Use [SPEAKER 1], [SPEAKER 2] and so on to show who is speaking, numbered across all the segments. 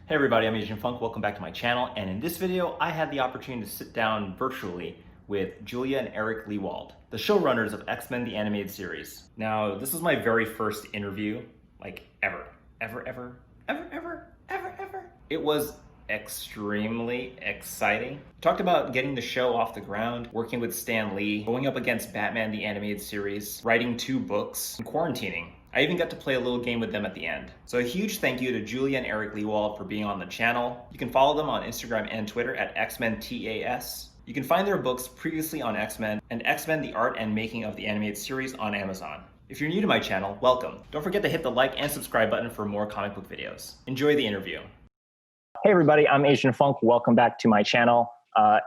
[SPEAKER 1] Hey everybody, I'm Asian Funk. Welcome back to my channel. And in this video, I had the opportunity to sit down virtually with Julia and Eric Lewald, the showrunners of X-Men the Animated Series. Now, this was my very first interview, like ever. It was extremely exciting. We talked about getting the show off the ground, working with Stan Lee, going up against Batman the Animated Series, writing 2 books, and quarantining. I even got to play a little game with them at the end. So a huge thank you to Julia and Eric Lewald for being on the channel. You can follow them on Instagram and Twitter at xmentas. You can find their books previously on X-Men and X-Men the Art and Making of the Animated Series on Amazon. If you're new to my channel, welcome. Don't forget to hit the like and subscribe button for more comic book videos. Enjoy the interview.
[SPEAKER 2] Hey everybody, I'm Asian Funk. Welcome back to my channel.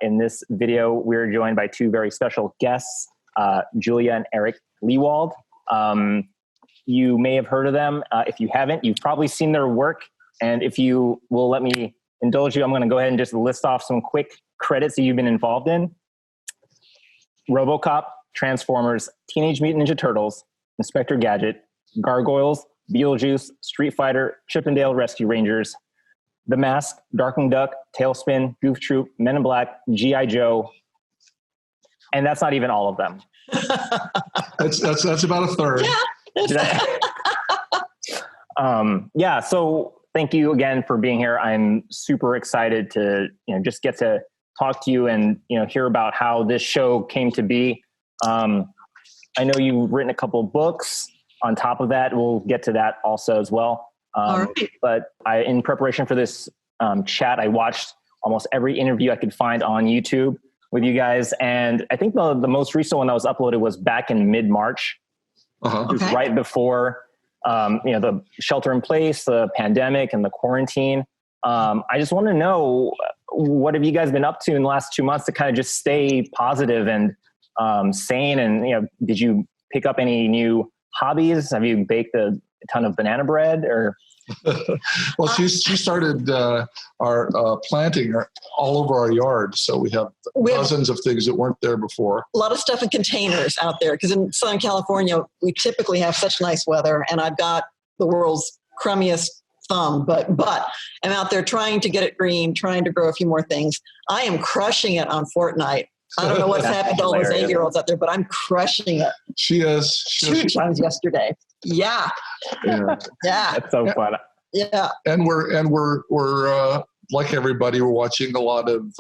[SPEAKER 2] In this video, we're joined by 2 very special guests, Julia and Eric Lewald. You may have heard of them. If you haven't, you've probably seen their work. And if you will let me indulge you, I'm going to go ahead and just list off some quick credits that you've been involved in. RoboCop, Transformers, Teenage Mutant Ninja Turtles, Inspector Gadget, Gargoyles, Beetlejuice, Street Fighter, Chippendale Rescue Rangers, The Mask, Darkwing Duck, Tailspin, Goof Troop, Men in Black, G.I. Joe. And that's not even all of them.
[SPEAKER 3] That's about a third.
[SPEAKER 2] Yeah. So thank you again for being here. I'm super excited to, just get to talk to you and, hear about how this show came to be. I know you've written a couple of books. On top of that, we'll get to that also as well.
[SPEAKER 4] All right.
[SPEAKER 2] But in preparation for this chat, I watched almost every interview I could find on YouTube with you guys. And I think the most recent one that was uploaded was back in mid-March. It was right before, the shelter in place, the pandemic and the quarantine. I just want to know, what have you guys been up to in the last 2 months to kind of just stay positive and sane? And, did you pick up any new hobbies? Have you baked a ton of banana bread or?
[SPEAKER 3] Well, she started our planting all over our yard, so we have dozens of things that weren't there before.
[SPEAKER 4] A lot of stuff in containers out there, because in Southern California, we typically have such nice weather, and I've got the world's crummiest thumb, but I'm out there trying to get it green, trying to grow a few more things. I am crushing it on Fortnite. I don't know what's happened to all those 8-year-olds out there, but I'm crushing it.
[SPEAKER 3] She is.
[SPEAKER 4] 2 times yesterday. Yeah.
[SPEAKER 2] That's so fun.
[SPEAKER 4] Yeah.
[SPEAKER 3] And we're like everybody, we're watching a lot of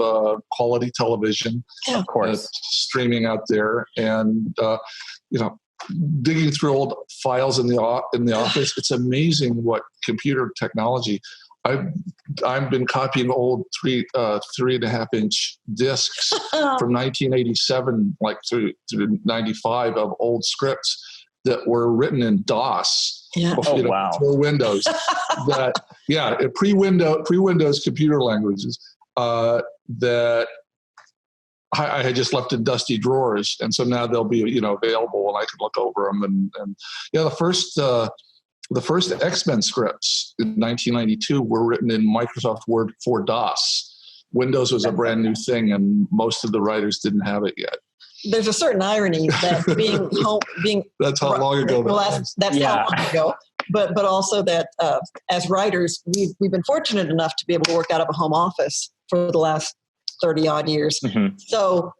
[SPEAKER 3] quality television,
[SPEAKER 2] of course,
[SPEAKER 3] streaming out there, and digging through old files in the office. It's amazing what computer technology. I've been copying old 3.5-inch discs from 1987, like through 95 of old scripts that were written in DOS.
[SPEAKER 4] Yeah.
[SPEAKER 3] For Windows. Pre-Windows computer languages that I had just left in dusty drawers, and so now they'll be available, and I can look over them. And the first X-Men scripts in 1992 were written in Microsoft Word for DOS. Windows was a brand new thing, and most of the writers didn't have it yet.
[SPEAKER 4] There's a certain irony that being
[SPEAKER 3] that's how long ago that was.
[SPEAKER 4] That's how long ago. But also that as writers, we've been fortunate enough to be able to work out of a home office for the last 30 odd years. Mm-hmm. So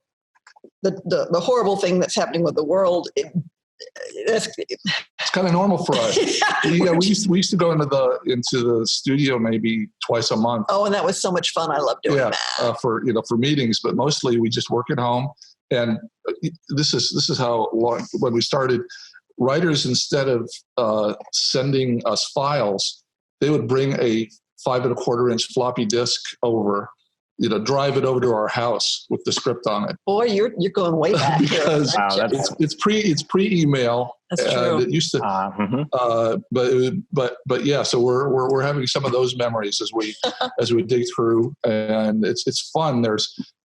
[SPEAKER 4] the horrible thing that's happening with the world, it's
[SPEAKER 3] kind of normal for us. We used to go into the studio maybe twice a month.
[SPEAKER 4] Oh, and that was so much fun. I love doing that.
[SPEAKER 3] For meetings, but mostly we just work at home. And this is how long, when we started, writers, instead of sending us files, they would bring a 5.25-inch floppy disk over, drive it over to our house with the script on it.
[SPEAKER 4] Boy, you're going way back.
[SPEAKER 3] Because it's pre-email.
[SPEAKER 4] That's true.
[SPEAKER 3] It used to, but yeah. So we're having some of those memories as we dig through, and it's fun.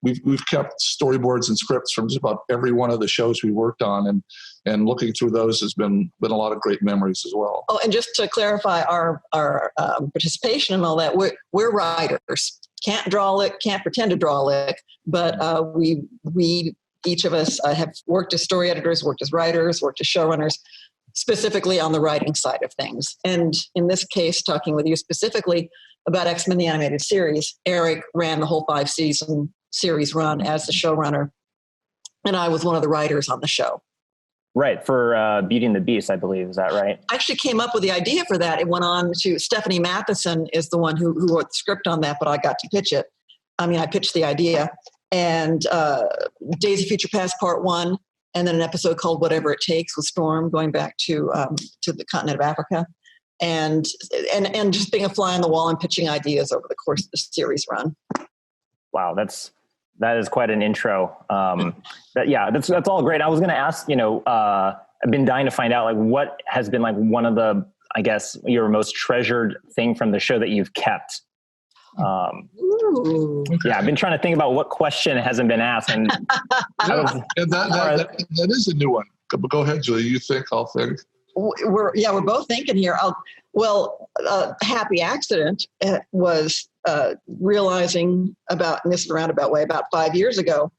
[SPEAKER 3] We've kept storyboards and scripts from just about every one of the shows we worked on, and looking through those has been a lot of great memories as well.
[SPEAKER 4] Oh, and just to clarify our participation and all that, we're writers. Can't draw a lick, can't pretend to draw a lick, but we each of us have worked as story editors, worked as writers, worked as showrunners, specifically on the writing side of things. And in this case, talking with you specifically, about X-Men the Animated Series. Eric ran the whole 5-season series run as the showrunner, and I was one of the writers on the show.
[SPEAKER 2] Right, for Beauty and the Beast, I believe. Is that right?
[SPEAKER 4] I actually came up with the idea for that. It went on to Stephanie Matheson is the one who wrote the script on that, but I got to pitch it. I pitched the idea. And Days of Future Past Part 1, and then an episode called Whatever It Takes with Storm, going back to the continent of Africa. And just being a fly on the wall and pitching ideas over the course of the series run.
[SPEAKER 2] Wow, that is quite an intro. That's all great. I was going to ask, I've been dying to find out, like, what has been like one of the, I guess, your most treasured thing from the show that you've kept. I've been trying to think about what question hasn't been asked, and
[SPEAKER 3] that is a new one. Go ahead, Julia. You think, I'll think.
[SPEAKER 4] We're both thinking here. Happy accident was realizing about, in this roundabout way, about 5 years ago,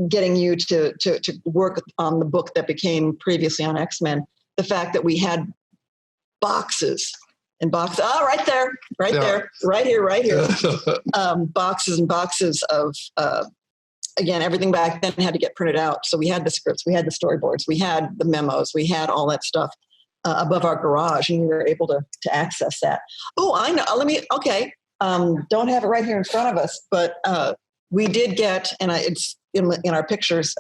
[SPEAKER 4] getting you to work on the book that became previously on X-Men. The fact that we had boxes and boxes. Oh, right there, right here. Boxes and boxes of. Again, everything back then had to get printed out. So we had the scripts, we had the storyboards, we had the memos, we had all that stuff above our garage, and we were able to access that. Oh, I know. Don't have it right here in front of us, but we did get, and it's in our pictures,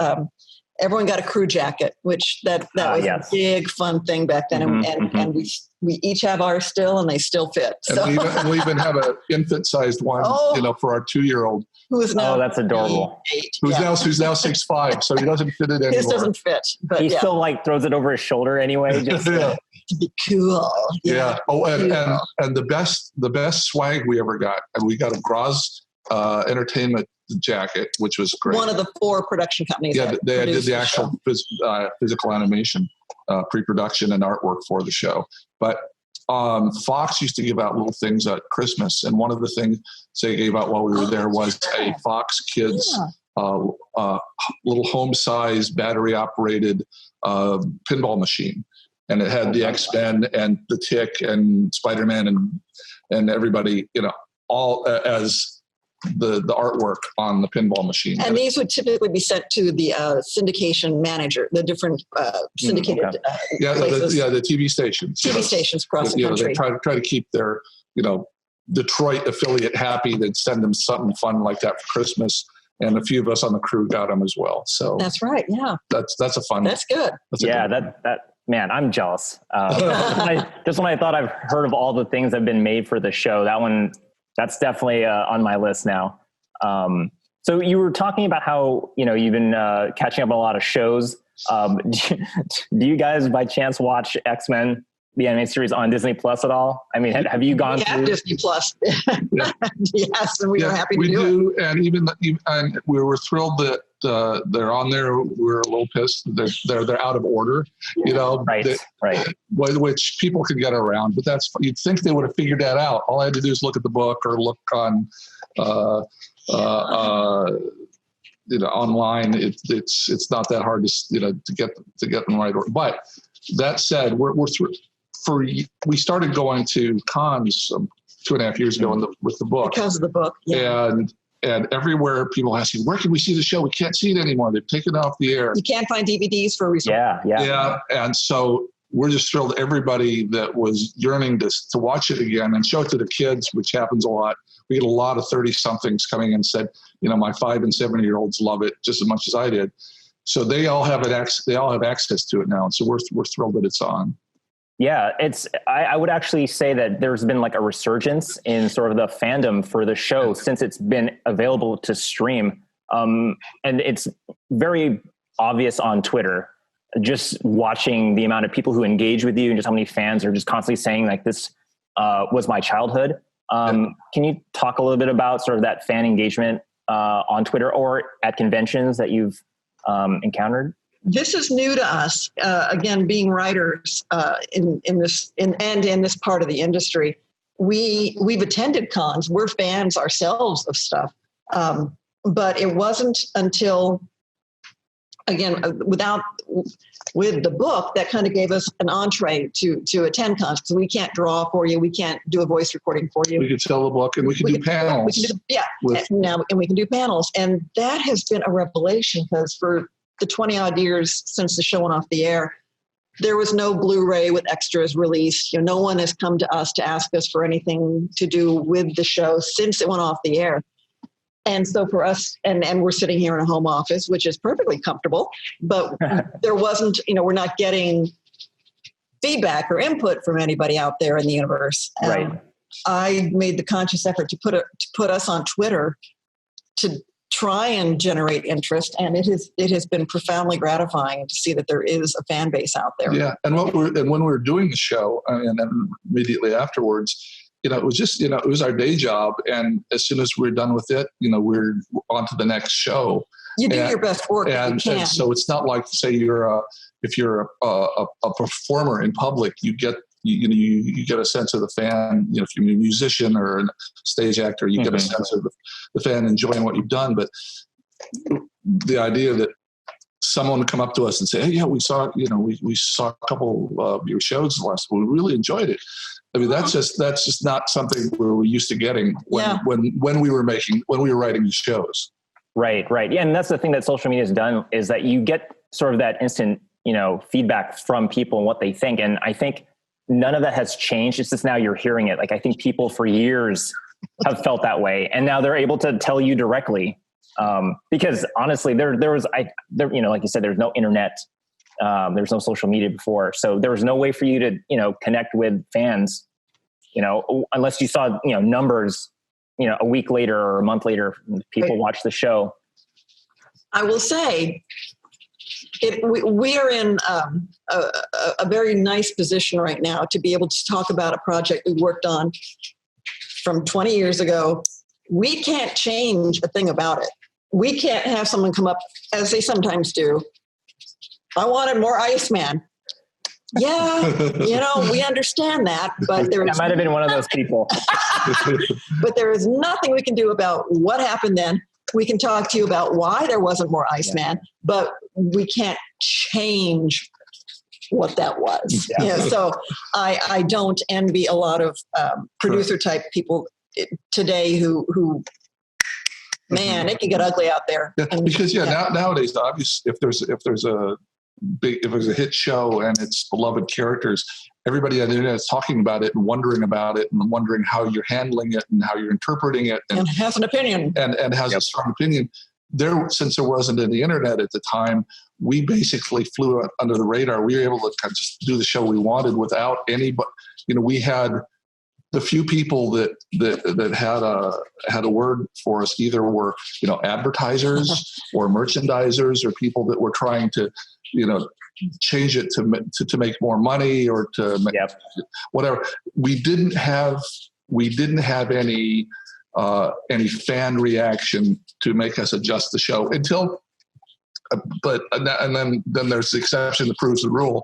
[SPEAKER 4] everyone got a crew jacket, which that was a big fun thing back then. And we each have ours still, and they still fit. So.
[SPEAKER 3] And we even have an infant-sized one, for our 2-year-old.
[SPEAKER 4] Who is now?
[SPEAKER 2] Oh, that's adorable.
[SPEAKER 4] 8,
[SPEAKER 3] who's now 6'5", so he doesn't fit it anymore.
[SPEAKER 4] His doesn't fit, but
[SPEAKER 2] he still like throws it over his shoulder anyway. Just
[SPEAKER 4] to be cool.
[SPEAKER 3] Yeah. Oh, and the best swag we ever got, and we got a Groz Entertainment jacket, which was great.
[SPEAKER 4] One of the 4 production companies.
[SPEAKER 3] Yeah, they did the actual physical animation, pre-production, and artwork for the show. But Fox used to give out little things at Christmas, and one of the things they gave out while we were there was a Fox Kids little home-sized, battery-operated pinball machine, and it had the X-Men and the Tick and Spider-Man and everybody, all as the artwork on the pinball machine.
[SPEAKER 4] And these would typically be sent to the syndication manager, the different syndicated places.
[SPEAKER 3] The TV stations.
[SPEAKER 4] TV stations across the country.
[SPEAKER 3] They try to keep their, Detroit affiliate happy. They'd send them something fun like that for Christmas. And a few of us on the crew got them as well. So
[SPEAKER 4] that's right. Yeah.
[SPEAKER 3] That's a fun.
[SPEAKER 4] That's good.
[SPEAKER 2] Man, I'm jealous. Just when I thought I've heard of all the things that have been made for the show, that's definitely on my list now. So you were talking about how, you've been catching up on a lot of shows. Do you guys by chance watch X-Men, the animated series, on Disney Plus at all? I mean, have you gone through?
[SPEAKER 4] Disney Plus. Yes, and we are happy to
[SPEAKER 3] do it. And we were thrilled that they're on there. We're a little pissed. They're out of order,
[SPEAKER 2] Right.
[SPEAKER 3] Which people could get around, but you'd think they would have figured that out. All I had to do is look at the book or look on, online. It's not that hard to get in the right order. But that said, we started going to cons 2.5 years ago with the book.
[SPEAKER 4] Because of the book.
[SPEAKER 3] Yeah. And everywhere people asking, where can we see the show? We can't see it anymore. They've taken it off the air.
[SPEAKER 4] You can't find DVDs for a reason.
[SPEAKER 3] Yeah. And so we're just thrilled everybody that was yearning to watch it again and show it to the kids, which happens a lot. We get a lot of 30-somethings coming in and said, my 5 and 7-year-olds love it just as much as I did. So they all have access to it now. And so we're thrilled that it's on.
[SPEAKER 2] Yeah, I would actually say that there's been like a resurgence in sort of the fandom for the show since it's been available to stream. And it's very obvious on Twitter, just watching the amount of people who engage with you and just how many fans are just constantly saying like, this was my childhood. Can you talk a little bit about sort of that fan engagement on Twitter or at conventions that you've encountered?
[SPEAKER 4] This is new to us. Again, being writers in this part of the industry, we've attended cons. We're fans ourselves of stuff, but it wasn't until again, with the book, that kind of gave us an entree to attend cons, because we can't draw for you, we can't do a voice recording for you.
[SPEAKER 3] We could sell the book, and we can do panels.
[SPEAKER 4] And we can do panels, and that has been a revelation, because for the 20 odd years since the show went off the air, there was no Blu-ray with extras released. No one has come to us to ask us for anything to do with the show since it went off the air. And so for us, and we're sitting here in a home office, which is perfectly comfortable, but there wasn't, we're not getting feedback or input from anybody out there in the universe.
[SPEAKER 2] Right.
[SPEAKER 4] I made the conscious effort to put us on Twitter to try and generate interest, and it has been profoundly gratifying to see that there is a fan base out there.
[SPEAKER 3] Yeah, and when we were doing the show, and then immediately afterwards, it was just it was our day job, and as soon as we were done with it, we're on to the next show.
[SPEAKER 4] You do your best work,
[SPEAKER 3] and so it's not like, say, if you're a performer in public, you get a sense of the fan. If you're a musician or a stage actor, you get a sense of the fan enjoying what you've done. But the idea that someone would come up to us and say, "Hey, yeah, we saw a couple of your shows last week. We really enjoyed it." I mean, that's just not something we're used to getting when we were writing the shows.
[SPEAKER 2] Right. Yeah, and that's the thing that social media has done, is that you get sort of that instant, feedback from people and what they think. And I think none of that has changed. It's just now you're hearing it. Like, I think people for years have felt that way, and now they're able to tell you directly. Because honestly, there was like you said, there's no internet, there's no social media before, so there was no way for you to connect with fans, unless you saw numbers, a week later or a month later, people watch the show. I
[SPEAKER 4] will say, we are in a very nice position right now to be able to talk about a project we worked on from 20 years ago. We can't change a thing about it. We can't have someone come up, as they sometimes do, "I wanted more Iceman." Yeah, we understand that, but
[SPEAKER 2] I might have been one of those people.
[SPEAKER 4] But there is nothing we can do about what happened then. We can talk to you about why there wasn't more Iceman, but we can't change what that was.
[SPEAKER 2] Yeah.
[SPEAKER 4] So I don't envy a lot of producer type people today who man, it can get ugly out there.
[SPEAKER 3] Yeah, because nowadays, obviously, if there's a hit show and it's beloved characters, everybody on the internet is talking about it and wondering about it and wondering how you're handling it and how you're interpreting it,
[SPEAKER 4] and has an opinion
[SPEAKER 3] and has a strong opinion. Since there wasn't any internet at the time, we basically flew under the radar. We were able to kind of just do the show we wanted without anybody. We had the few people that had a word for us either were advertisers or merchandisers or people that were trying to change it to make more money or to make whatever. We didn't have any fan reaction to make us adjust the show until. And then there's the exception that proves the rule.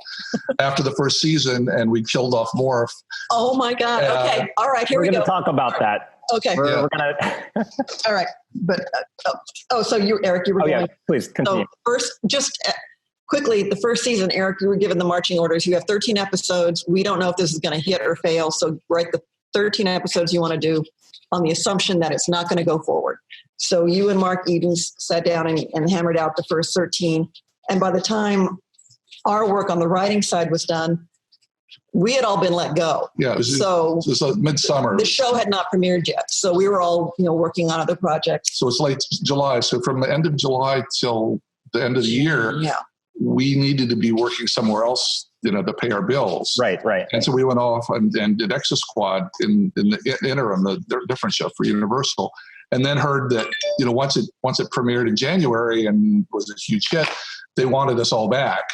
[SPEAKER 3] After the first season, and we killed off Morph.
[SPEAKER 4] Oh my God! Okay, all right, here we go.
[SPEAKER 2] We're going to talk about that.
[SPEAKER 4] Okay,
[SPEAKER 2] we're going to.
[SPEAKER 4] All right, but so Eric, you were.
[SPEAKER 2] Oh
[SPEAKER 4] going,
[SPEAKER 2] yeah, please continue.
[SPEAKER 4] So first, just quickly, the first season, Eric, you were given the marching orders. You have 13 episodes. We don't know if this is going to hit or fail. So write the 13 episodes you want to do on the assumption that it's not going to go forward. So you and Mark Edens sat down and hammered out the first 13. And by the time our work on the writing side was done, we had all been let go.
[SPEAKER 3] Yeah, it was like midsummer.
[SPEAKER 4] The show had not premiered yet. So we were all, working on other projects.
[SPEAKER 3] So it's late July. So from the end of July till the end of the year, we needed to be working somewhere else, to pay our bills.
[SPEAKER 2] Right.
[SPEAKER 3] And so we went off and did Exo Squad in the interim, the different show for Universal. And then heard that, once it premiered in January and was a huge hit, they wanted us all back.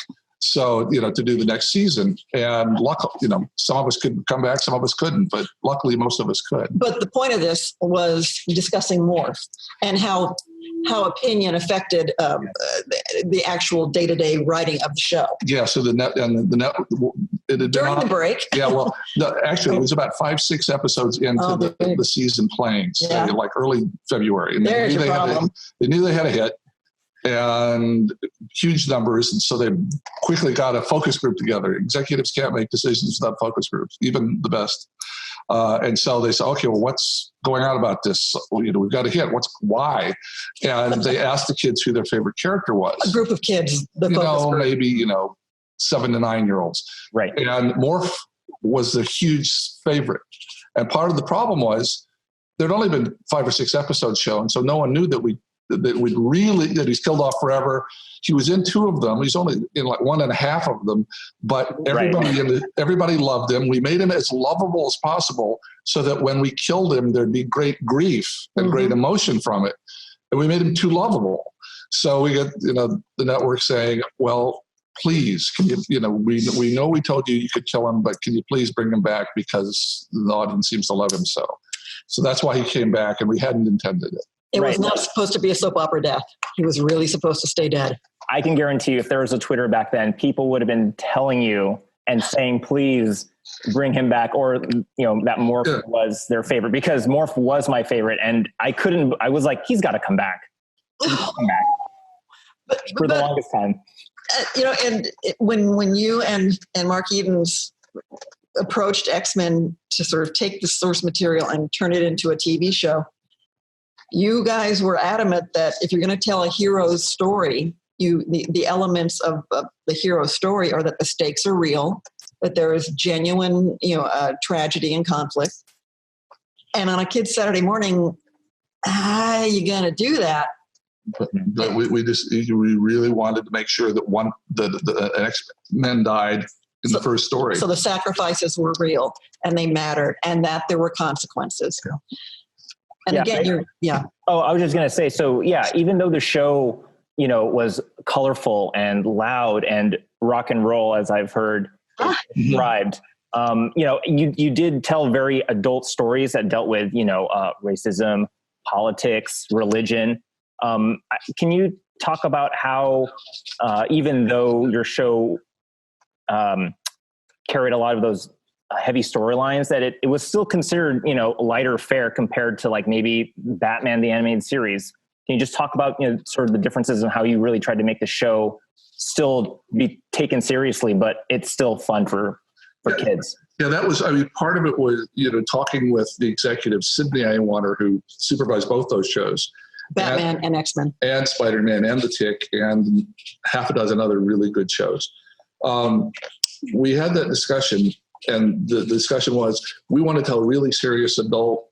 [SPEAKER 3] So, to do the next season. And luckily, some of us could come back, some of us couldn't, but luckily most of us could.
[SPEAKER 4] But the point of this was discussing Morph and how opinion affected the actual day-to-day writing of the show.
[SPEAKER 3] Yeah, so the net during
[SPEAKER 4] the break.
[SPEAKER 3] Yeah, well, actually, it was about 5-6 episodes into the season playing, so like early February. And
[SPEAKER 4] there's your problem.
[SPEAKER 3] They knew they had a hit, and huge numbers. And so they quickly got a focus group together. Executives can't make decisions without focus groups, even the best. And so they said, okay, well, what's going on about this? Well, we've got a hit. Why? And they asked the kids who their favorite character was.
[SPEAKER 4] A group of kids,
[SPEAKER 3] maybe 7 to 9 year olds.
[SPEAKER 2] Right.
[SPEAKER 3] And Morph was the huge favorite. And part of the problem was there'd only been 5 or 6 episodes shown, so no one knew that he's killed off forever. He was in 2 of them. He's only in like 1.5 of them, but everybody loved him. We made him as lovable as possible so that when we killed him, there'd be great grief and great emotion from it. And we made him too lovable. So we get, the network saying, well, please, can you, we know we told you could kill him, but can you please bring him back because the audience seems to love him so. So that's why he came back, and we hadn't intended it.
[SPEAKER 4] It was not supposed to be a soap opera death. He was really supposed to stay dead.
[SPEAKER 2] I can guarantee you, if there was a Twitter back then, people would have been telling you and saying, please bring him back, or, that Morph was their favorite, because Morph was my favorite. And I was like, he's got to come back. Come back. For the longest time.
[SPEAKER 4] When you and Mark Edens approached X-Men to sort of take the source material and turn it into a TV show, you guys were adamant that if you're going to tell a hero's story, the elements of the hero's story are that the stakes are real, that there is genuine, tragedy and conflict. And on a kid's Saturday morning, how are you going to do that?
[SPEAKER 3] But we really wanted to make sure that the X-Men died in the first story.
[SPEAKER 4] So the sacrifices were real and they mattered, and that there were consequences. Yeah. And again,
[SPEAKER 2] Oh, I was just going to say, so yeah, even though the show, was colorful and loud and rock and roll, as I've heard described, you did tell very adult stories that dealt with, racism, politics, religion. Can you talk about how, even though your show carried a lot of those heavy storylines, that it was still considered, lighter fare compared to like maybe Batman the Animated Series? Can you just talk about, sort of the differences in how you really tried to make the show still be taken seriously, but it's still fun for kids?
[SPEAKER 3] Yeah, that was, part of it was, talking with the executive, Sydney Iwanter, who supervised both those shows.
[SPEAKER 4] Batman and X-Men.
[SPEAKER 3] And Spider-Man and The Tick and half a dozen other really good shows. We had that discussion, and the discussion was, we want to tell really serious adult,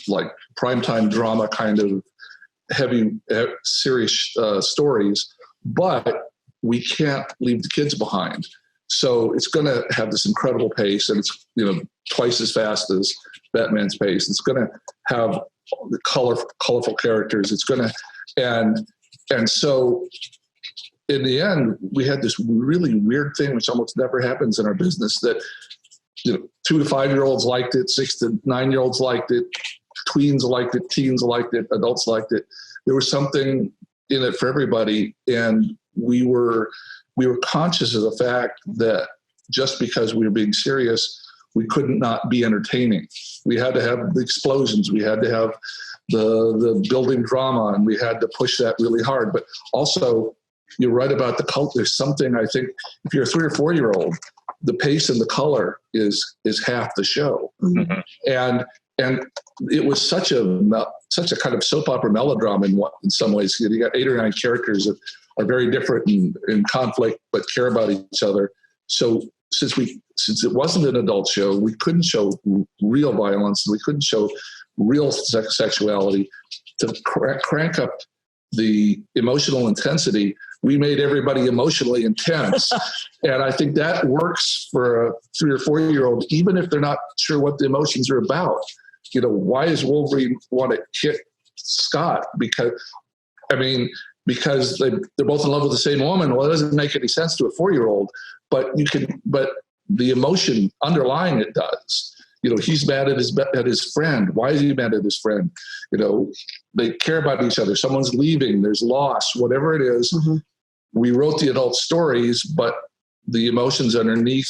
[SPEAKER 3] like primetime drama kind of heavy, serious stories, but we can't leave the kids behind. So it's going to have this incredible pace, and it's twice as fast as Batman's pace. It's going to have the colorful characters. It's going to, and so in the end, we had this really weird thing, which almost never happens in our business, that 2 to 5 year olds liked it, 6 to 9 year olds liked it, tweens liked it, teens liked it, adults liked it. There was something in it for everybody, and we were conscious of the fact that just because we were being serious, we couldn't not be entertaining. We had to have the explosions. We had to have the building drama, and we had to push that really hard. But also, you're right about the color. There's something, I think, if you're a 3 or 4 year old, the pace and the color is half the show. Mm-hmm. And it was such a kind of soap opera melodrama in some ways. You got 8 or 9 characters that are very different in conflict, but care about each other. So since it wasn't an adult show, we couldn't show real violence. We couldn't show real sexuality. To crank up the emotional intensity, we made everybody emotionally intense. And I think that works for a 3 or 4 year old, even if they're not sure what the emotions are about. Why does Wolverine want to hit Scott? Because they're both in love with the same woman. Well, it doesn't make any sense to a 4 year old, but the emotion underlying it does. He's mad at his friend. Why is he mad at his friend? They care about each other. Someone's leaving. There's loss. Whatever it is, mm-hmm. We wrote the adult stories, but the emotions underneath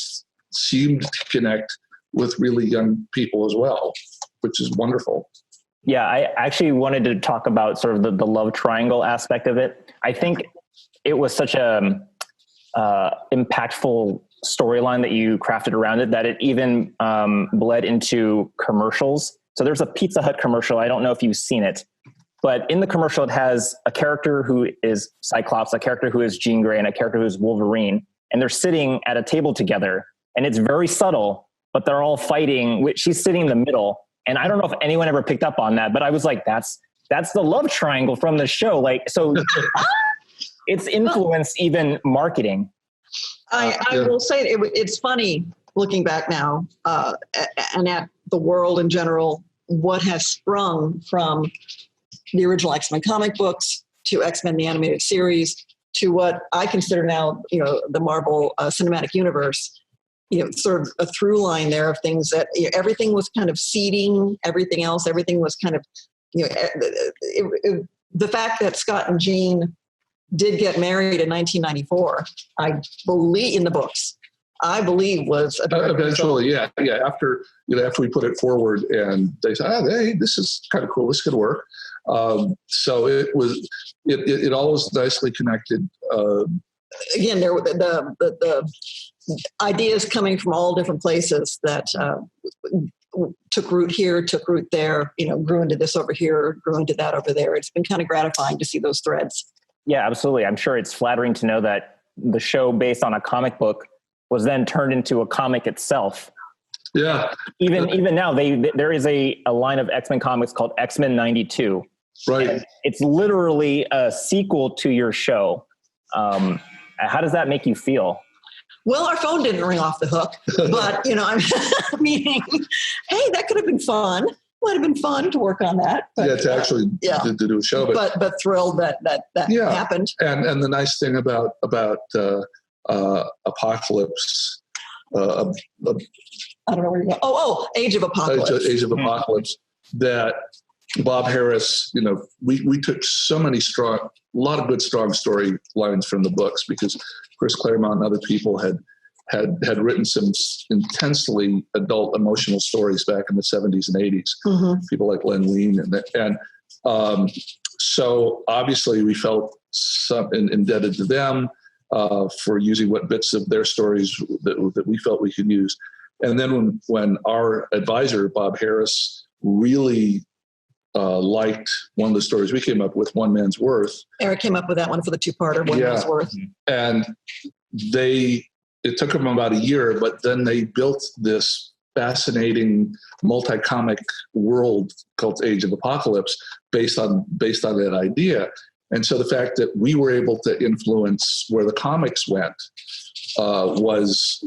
[SPEAKER 3] seemed to connect with really young people as well, which is wonderful.
[SPEAKER 2] Yeah, I actually wanted to talk about sort of the love triangle aspect of it. I think it was such a impactful storyline that you crafted around it that it even bled into commercials. So there's a Pizza Hut commercial. I don't know if you've seen it, but in the commercial, it has a character who is Cyclops, a character who is Jean Grey, and a character who is Wolverine. And they're sitting at a table together, and it's very subtle, but they're all fighting. She's sitting in the middle. And I don't know if anyone ever picked up on that, but I was like, that's the love triangle from the show. Like, so it's influenced even marketing.
[SPEAKER 4] I will say it's funny looking back now and at the world in general, what has sprung from the original X-Men comic books to X-Men the animated series to what I consider now, the Marvel Cinematic Universe. Sort of a through line there of things that everything was kind of seeding everything else. Everything was kind of, the fact that Scott and Jean did get married in 1994, I believe in the books, was
[SPEAKER 3] eventually, yeah. After we put it forward and they said, hey, this is kind of cool. This could work. So it all was nicely connected.
[SPEAKER 4] Again, there the ideas coming from all different places that took root here, took root there, grew into this over here, grew into that over there. It's been kind of gratifying to see those threads.
[SPEAKER 2] Yeah, absolutely. I'm sure it's flattering to know that the show based on a comic book was then turned into a comic itself.
[SPEAKER 3] Yeah.
[SPEAKER 2] Even now, there is a line of X-Men comics called X-Men 92.
[SPEAKER 3] Right.
[SPEAKER 2] It's literally a sequel to your show. How does that make you feel?
[SPEAKER 4] Well, our phone didn't ring off the hook, but I'm meaning, hey, that could have been fun. Might have been fun to work on that. But,
[SPEAKER 3] to do a show,
[SPEAKER 4] but thrilled that happened.
[SPEAKER 3] And the nice thing about Apocalypse,
[SPEAKER 4] I don't know where you go. Age of Apocalypse.
[SPEAKER 3] Age of Apocalypse. That Bob Harris, we took a lot of good strong story lines from the books because Chris Claremont and other people had written some intensely adult emotional stories back in the 70s and 80s. Mm-hmm. People like Len Wein and so obviously we felt indebted to them for using what bits of their stories that we felt we could use. And then when our advisor Bob Harris really liked one of the stories we came up with, One Man's Worth.
[SPEAKER 4] Eric came up with that one for the two-parter, One Man's Worth.
[SPEAKER 3] And it took them about a year, but then they built this fascinating multi-comic world called Age of Apocalypse based on that idea. And so the fact that we were able to influence where the comics went was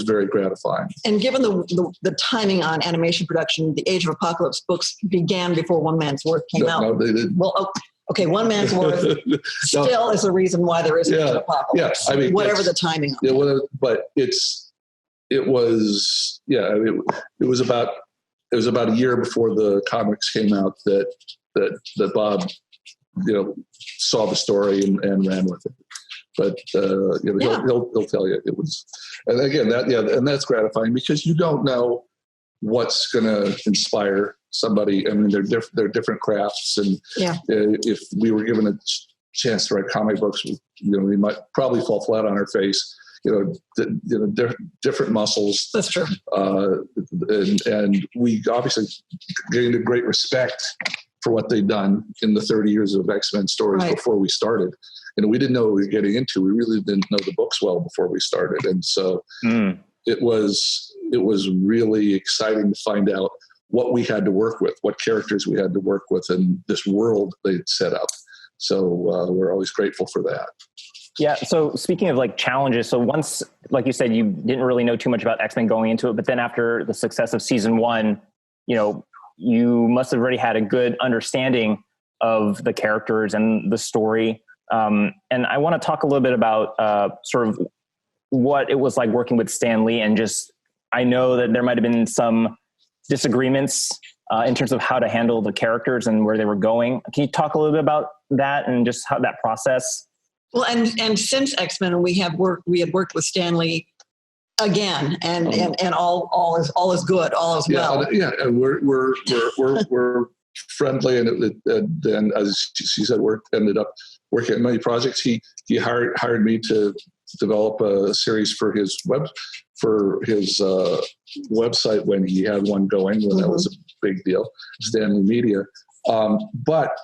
[SPEAKER 3] very gratifying.
[SPEAKER 4] And given the timing on animation production, the Age of Apocalypse books began before One Man's Worth came out.
[SPEAKER 3] No, they didn't.
[SPEAKER 4] Well, okay, One Man's Worth still is a reason why there is Age of Apocalypse.
[SPEAKER 3] Yeah,
[SPEAKER 4] whatever the timing.
[SPEAKER 3] But it was about a year before the comics came out that Bob saw the story and ran with it. But he'll tell you it was, and again and that's gratifying because you don't know what's going to inspire somebody. I mean, they're different crafts, and if we were given a chance to write comic books, we might probably fall flat on our face. Different muscles.
[SPEAKER 4] That's true.
[SPEAKER 3] And we obviously gained a great respect for what they'd done in the 30 years of X-Men stories before we started. We didn't know what we were getting into. We really didn't know the books well before we started. And so it was really exciting to find out what we had to work with, what characters we had to work with in this world they'd set up. So we're always grateful for that.
[SPEAKER 2] Yeah. So speaking of challenges, so once, like you said, you didn't really know too much about X-Men going into it, but then after the success of season 1, you must have already had a good understanding of the characters and the story. And I want to talk a little bit about sort of what it was like working with Stan Lee, and just, I know that there might've been some disagreements in terms of how to handle the characters and where they were going. Can you talk a little bit about that and just how that process?
[SPEAKER 4] Well, and since X-Men, we had worked with Stan Lee again, and all is good, all is well.
[SPEAKER 3] Yeah, and we're friendly, and then, as she said, ended up working on many projects. He hired me to develop a series for his website when he had one going, when that was a big deal, Stanley Media. But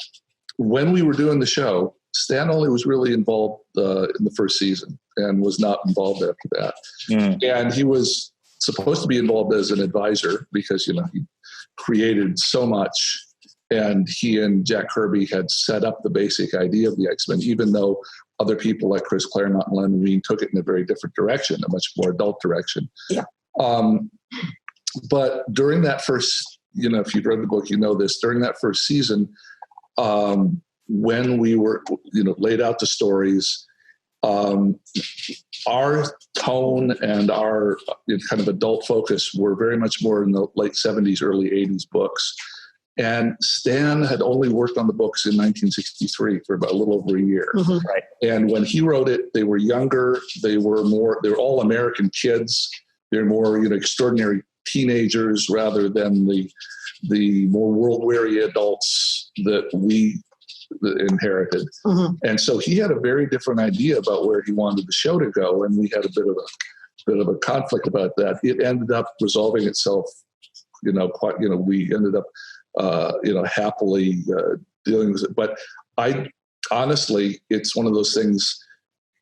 [SPEAKER 3] when we were doing the show, Stan only was really involved in the first season and was not involved after that. And he was supposed to be involved as an advisor because, he created so much. And he and Jack Kirby had set up the basic idea of the X-Men, even though other people like Chris Claremont and Len Wein took it in a very different direction, a much more adult direction. Yeah. But during that first, if you've read the book, this, during that first season, when we were, laid out the stories, our tone and our kind of adult focus were very much more in the late 70s, early 80s books. And Stan had only worked on the books in 1963 for about a little over a year. Right. And when he wrote it, they were younger. They were all American kids. They're more, extraordinary teenagers rather than the more world-weary adults that we inherited. And so he had a very different idea about where he wanted the show to go. And we had a bit of a conflict about that. It ended up resolving itself, we ended up happily dealing with it. But honestly, it's one of those things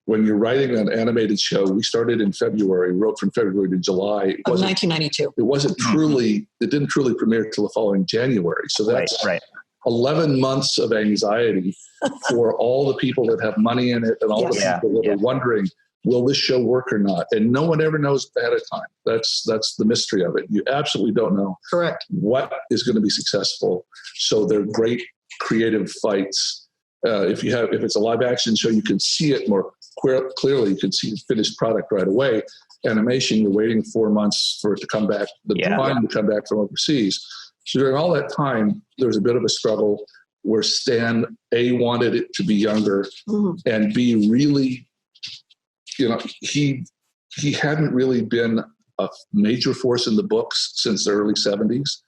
[SPEAKER 3] when you're writing an animated show. We started in February, wrote from February to July.
[SPEAKER 4] Of 1992.
[SPEAKER 3] It wasn't truly, it didn't truly premiere till the following January. So that's right. 11 months of anxiety for all the people that have money in it and all the people that are wondering, will this show work or not? And no one ever knows ahead of time. That's the mystery of it. You absolutely don't know what is going to be successful. So they're great creative fights. If it's a live action show, you can see it more clearly. You can see the finished product right away. Animation, you're waiting 4 months for it to come back, to come back from overseas. So during all that time, there was a bit of a struggle where Stan, A, wanted it to be younger, and B, really, he hadn't really been a major force in the books since the early 70s.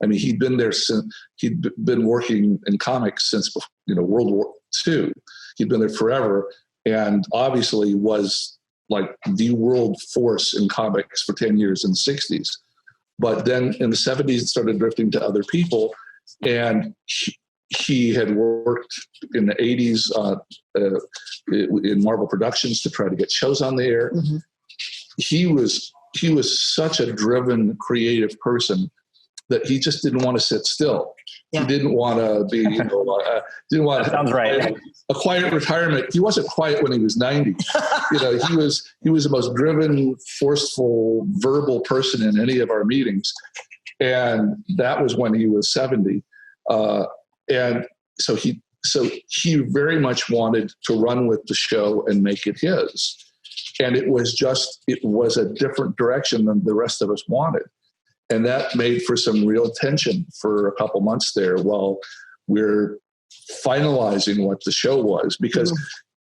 [SPEAKER 3] I mean, he'd been working in comics since, World War II. He'd been there forever, and obviously was like the world force in comics for 10 years in the 60s. But then in the 70s, it started drifting to other people. And he had worked in the 80s in Marvel Productions to try to get shows on the air. He was such a driven, creative person that he just didn't want to sit still. He didn't want to be, didn't want
[SPEAKER 2] sounds right.
[SPEAKER 3] A quiet retirement. He wasn't quiet when he was 90. He was the most driven, forceful, verbal person in any of our meetings. And that was when he was 70. And so he very much wanted to run with the show and make it his. And it was a different direction than the rest of us wanted. And that made for some real tension for a couple months there while we're finalizing what the show was, because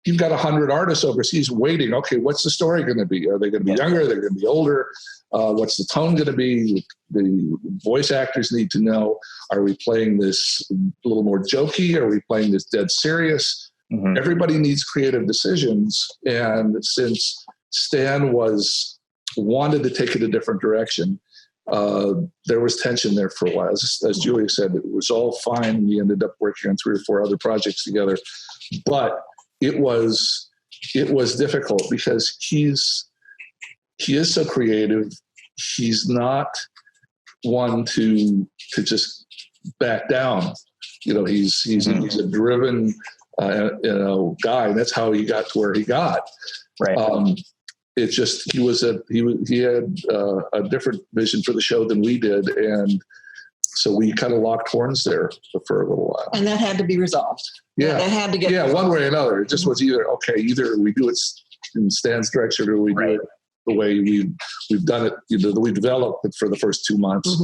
[SPEAKER 3] you've got 100 artists overseas waiting. Okay, what's the story going to be? Are they going to be younger? Are they going to be older? What's the tone going to be? The voice actors need to know, are we playing this a little more jokey? Are we playing this dead serious? Everybody needs creative decisions. And since Stan wanted to take it a different direction, there was tension there for a while. As Julia said, it was all fine. We ended up working on 3 or 4 other projects together, but it was difficult because he is so creative. He's not one to just back down. He's a driven guy. And that's how he got to where he got. Right. It's just he had a different vision for the show than we did, and so we kind of locked horns there for a little while.
[SPEAKER 4] And that had to be resolved. Yeah, that had to get resolved.
[SPEAKER 3] One way or another. It just was either we do it in Stan's direction, or we do it the way we've done it. We developed it for the first 2 months.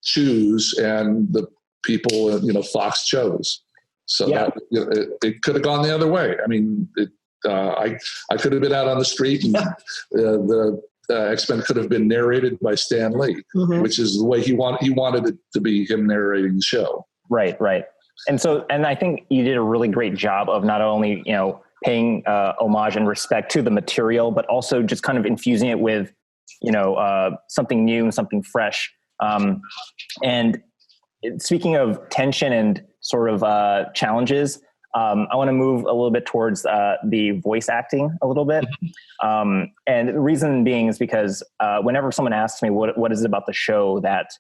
[SPEAKER 3] Choose, and the people, Fox chose. So that it could have gone the other way. I mean, I could have been out on the street, and the X-Men could have been narrated by Stan Lee, which is the way he wanted it to be, him narrating the show.
[SPEAKER 2] Right. And I think you did a really great job of not only, paying homage and respect to the material, but also just kind of infusing it with, something new and something fresh. And speaking of tension and sort of challenges, I want to move a little bit towards the voice acting a little bit. And the reason being is because whenever someone asks me what is it about the show that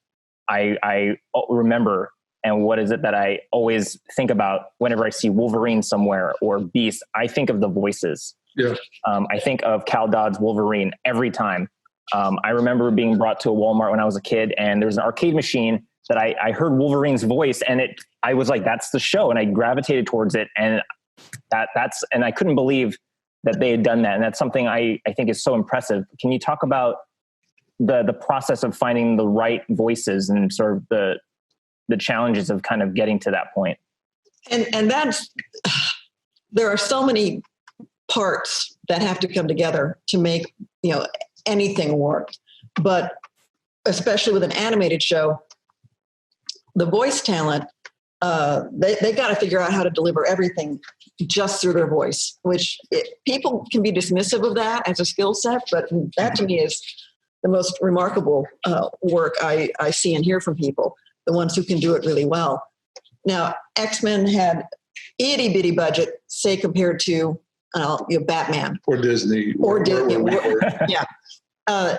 [SPEAKER 2] I remember, and what is it that I always think about whenever I see Wolverine somewhere or Beast, I think of the voices.
[SPEAKER 3] Yeah.
[SPEAKER 2] I think of Cal Dodd's Wolverine every time. I remember being brought to a Walmart when I was a kid, and there was an arcade machine that I heard Wolverine's voice, and I was like, that's the show. And I gravitated towards it. And and I couldn't believe that they had done that. And that's something I think is so impressive. Can you talk about the process of finding the right voices and sort of the challenges of kind of getting to that point?
[SPEAKER 4] And there are so many parts that have to come together to make, anything work. But especially with an animated show, the voice talent, they got to figure out how to deliver everything just through their voice, which people can be dismissive of that as a skill set, but that to me is the most remarkable work I see and hear from people, the ones who can do it really well. Now, X-Men had itty bitty budget, say compared to Batman
[SPEAKER 3] or Disney
[SPEAKER 4] yeah.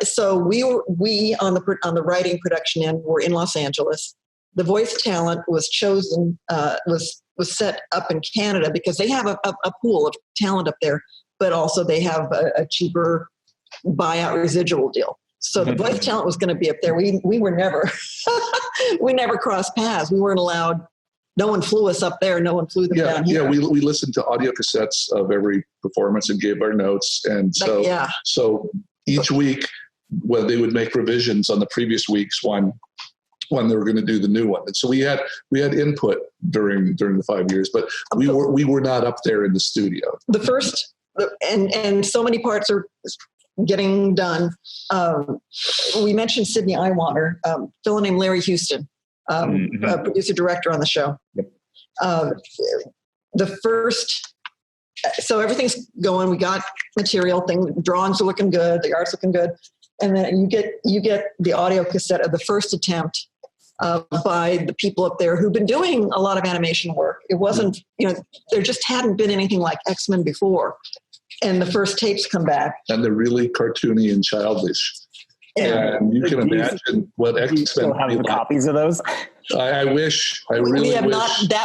[SPEAKER 4] So we on the writing production end were in Los Angeles. The voice talent was chosen was set up in Canada because they have a pool of talent up there, but also they have a cheaper buyout residual deal. So the voice talent was going to be up there. We were never we never crossed paths. We weren't allowed. No one flew us up there. No one flew them down here.
[SPEAKER 3] Yeah, we listened to audio cassettes of every performance and gave our notes. And so each week, they would make revisions on the previous week's one when they were going to do the new one. And so we had input during the 5 years, but we were not up there in the studio.
[SPEAKER 4] The first and so many parts are getting done. We mentioned Sydney Iwater, fellow named Larry Houston, producer director on the show.
[SPEAKER 2] Yep.
[SPEAKER 4] The first, so everything's going. We got material. Drawings are looking good. The art's looking good, and then you get the audio cassette of the first attempt by the people up there who've been doing a lot of animation work. It wasn't, there just hadn't been anything like X-Men before. And the first tapes come back.
[SPEAKER 3] And they're really cartoony and childish. And you can imagine what X-Men
[SPEAKER 2] still have the copies of those.
[SPEAKER 3] I wish. I really wish.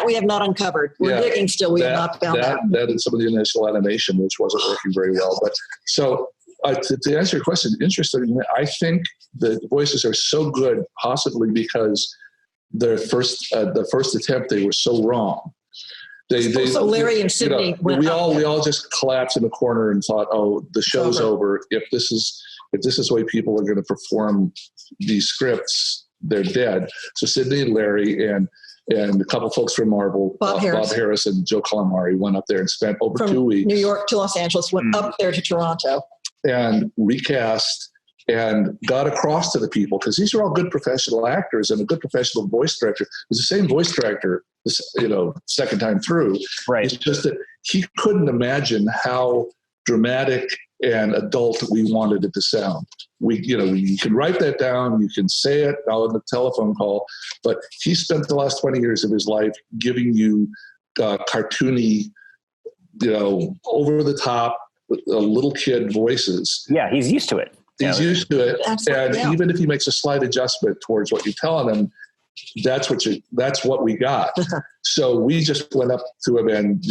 [SPEAKER 4] We have not uncovered. We're digging still. We have not found that.
[SPEAKER 3] That is some of the initial animation, which wasn't working very well. But so to answer your question, interestingly, I think the voices are so good, possibly because the first attempt they were so wrong. So
[SPEAKER 4] Larry and Sydney went
[SPEAKER 3] we all just collapsed in a corner and thought, oh, the show's over. If this is the way people are going to perform these scripts, they're dead. So Sydney and Larry and a couple folks from Marvel, Bob Harris and Joe Calamari, went up there and spent over 2 weeks.
[SPEAKER 4] New York to Los Angeles, went up there to Toronto.
[SPEAKER 3] And recast and got across to the people, because these are all good professional actors and a good professional voice director. It was the same voice director, second time through.
[SPEAKER 2] Right.
[SPEAKER 3] It's just that he couldn't imagine how dramatic and adult we wanted it to sound. You can write that down, you can say it on the telephone call, but he spent the last 20 years of his life giving you cartoony, over the top, little kid voices.
[SPEAKER 2] Yeah, he's used to it.
[SPEAKER 3] He's used to it.
[SPEAKER 4] Absolutely,
[SPEAKER 3] and even if he makes a slight adjustment towards what you're telling him, that's what we got. So we just went up to him and,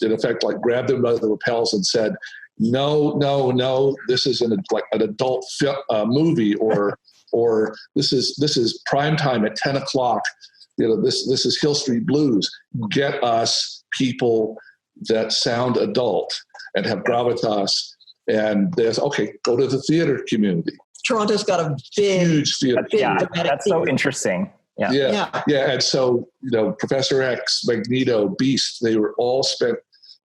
[SPEAKER 3] in effect, like grabbed him by the lapels and said, no, this isn't an adult movie or this is prime time at 10 o'clock. This is Hill Street Blues. Get us people that sound adult and have gravitas. And there's, okay, go to the theater community.
[SPEAKER 4] Toronto's got a huge
[SPEAKER 3] theater.
[SPEAKER 2] That's so interesting.
[SPEAKER 3] Yeah. And so, Professor X, Magneto, Beast, they were all spent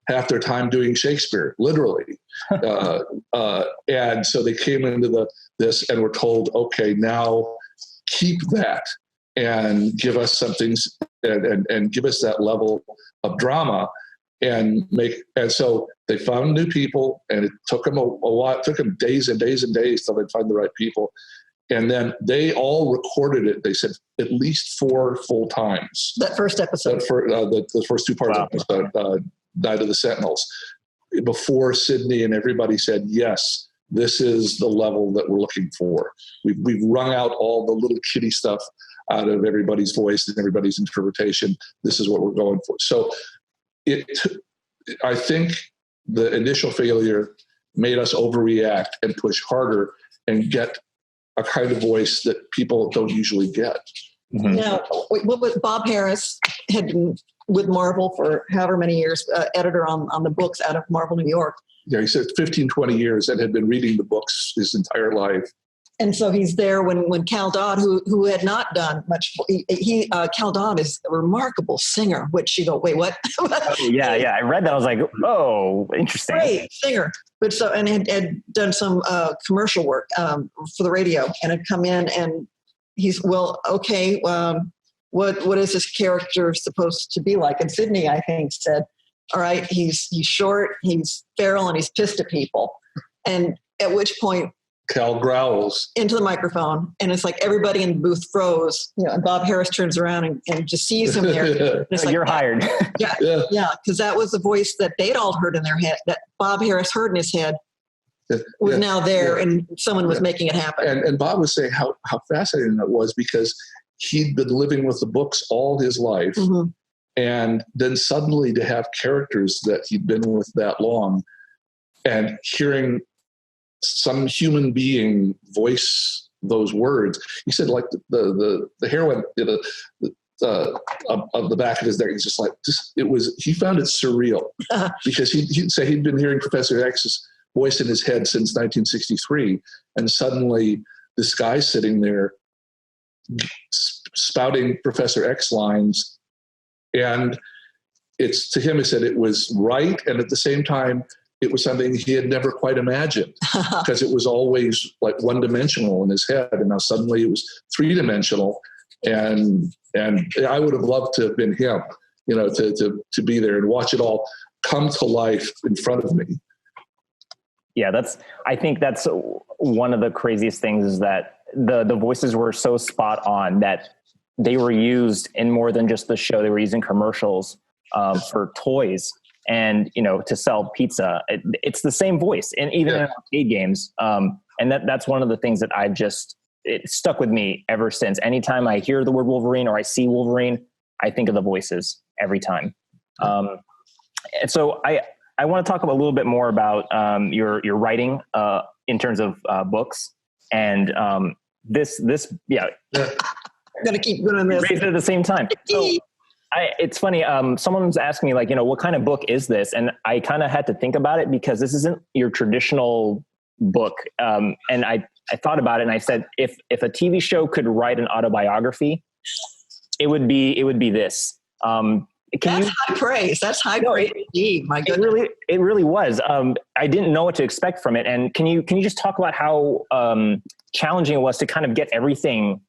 [SPEAKER 3] half their time doing Shakespeare, literally. And so they came into this and were told, okay, now keep that and give us something and give us that level of drama. And so they found new people, and it took them a lot. It took them days and days and days till they'd find the right people. And then they all recorded it. They said at least 4 full times.
[SPEAKER 4] That first episode.
[SPEAKER 3] The first 2 parts
[SPEAKER 2] Wow.
[SPEAKER 3] of Night of the Sentinels. Before Sydney and everybody said, yes, this is the level that we're looking for. We've wrung out all the little kitty stuff out of everybody's voice and everybody's interpretation. This is what we're going for. So I think the initial failure made us overreact and push harder and get a kind of voice that people don't usually get.
[SPEAKER 2] Mm-hmm.
[SPEAKER 4] Now, what Bob Harris had been with Marvel for however many years, editor on the books out of Marvel, New York.
[SPEAKER 3] Yeah, he said 15, 20 years and had been reading the books his entire life.
[SPEAKER 4] And so he's there when Cal Dodd, who had not done much, Cal Dodd is a remarkable singer, which you go, wait, what?
[SPEAKER 2] Yeah. I read that. I was like, oh, interesting.
[SPEAKER 4] Great singer. But so, and had done some commercial work for the radio, and had come in, and he's, well, okay, what is this character supposed to be like? And Sydney, I think, said, all right, he's short, he's feral, and he's pissed at people. And at which point,
[SPEAKER 3] Cal growls
[SPEAKER 4] into the microphone, and it's like everybody in the booth froze, and Bob Harris turns around and just sees him there. And it's like,
[SPEAKER 2] you're hired.
[SPEAKER 4] Yeah, because that was the voice that they'd all heard in their head, that Bob Harris heard in his head, was now there, and someone was making it happen.
[SPEAKER 3] And Bob was saying how fascinating that was, because he'd been living with the books all his life,
[SPEAKER 4] Mm-hmm.
[SPEAKER 3] and then suddenly to have characters that he'd been with that long, and hearing some human being voice those words. He said, like the hair went of the back of his neck. He's just like, he found it surreal because he'd say he'd been hearing Professor X's voice in his head since 1963. And suddenly this guy's sitting there spouting Professor X lines. And it's, to him, he said it was right. And at the same time, it was something he had never quite imagined, because it was always like one-dimensional in his head, and now suddenly it was three-dimensional. And I would have loved to have been him, to be there and watch it all come to life in front of me.
[SPEAKER 2] Yeah, I think that's one of the craziest things, is that the voices were so spot on that they were used in more than just the show. They were using commercials for toys. And, to sell pizza, it's the same voice, and even in arcade games. And that's one of the things that it stuck with me ever since. Anytime I hear the word Wolverine or I see Wolverine, I think of the voices every time. And so I want to talk a little bit more about your writing in terms of books, and this. I'm
[SPEAKER 4] gonna keep doing this.
[SPEAKER 2] Raised it at the same time. So, it's funny. Someone was asking me, like, what kind of book is this? And I kind of had to think about it, because this isn't your traditional book. And I thought about it, and I said, if a TV show could write an autobiography, it would be this. That's
[SPEAKER 4] high praise. That's high praise indeed. My goodness.
[SPEAKER 2] It really was. I didn't know what to expect from it. And can you just talk about how challenging it was to kind of get everything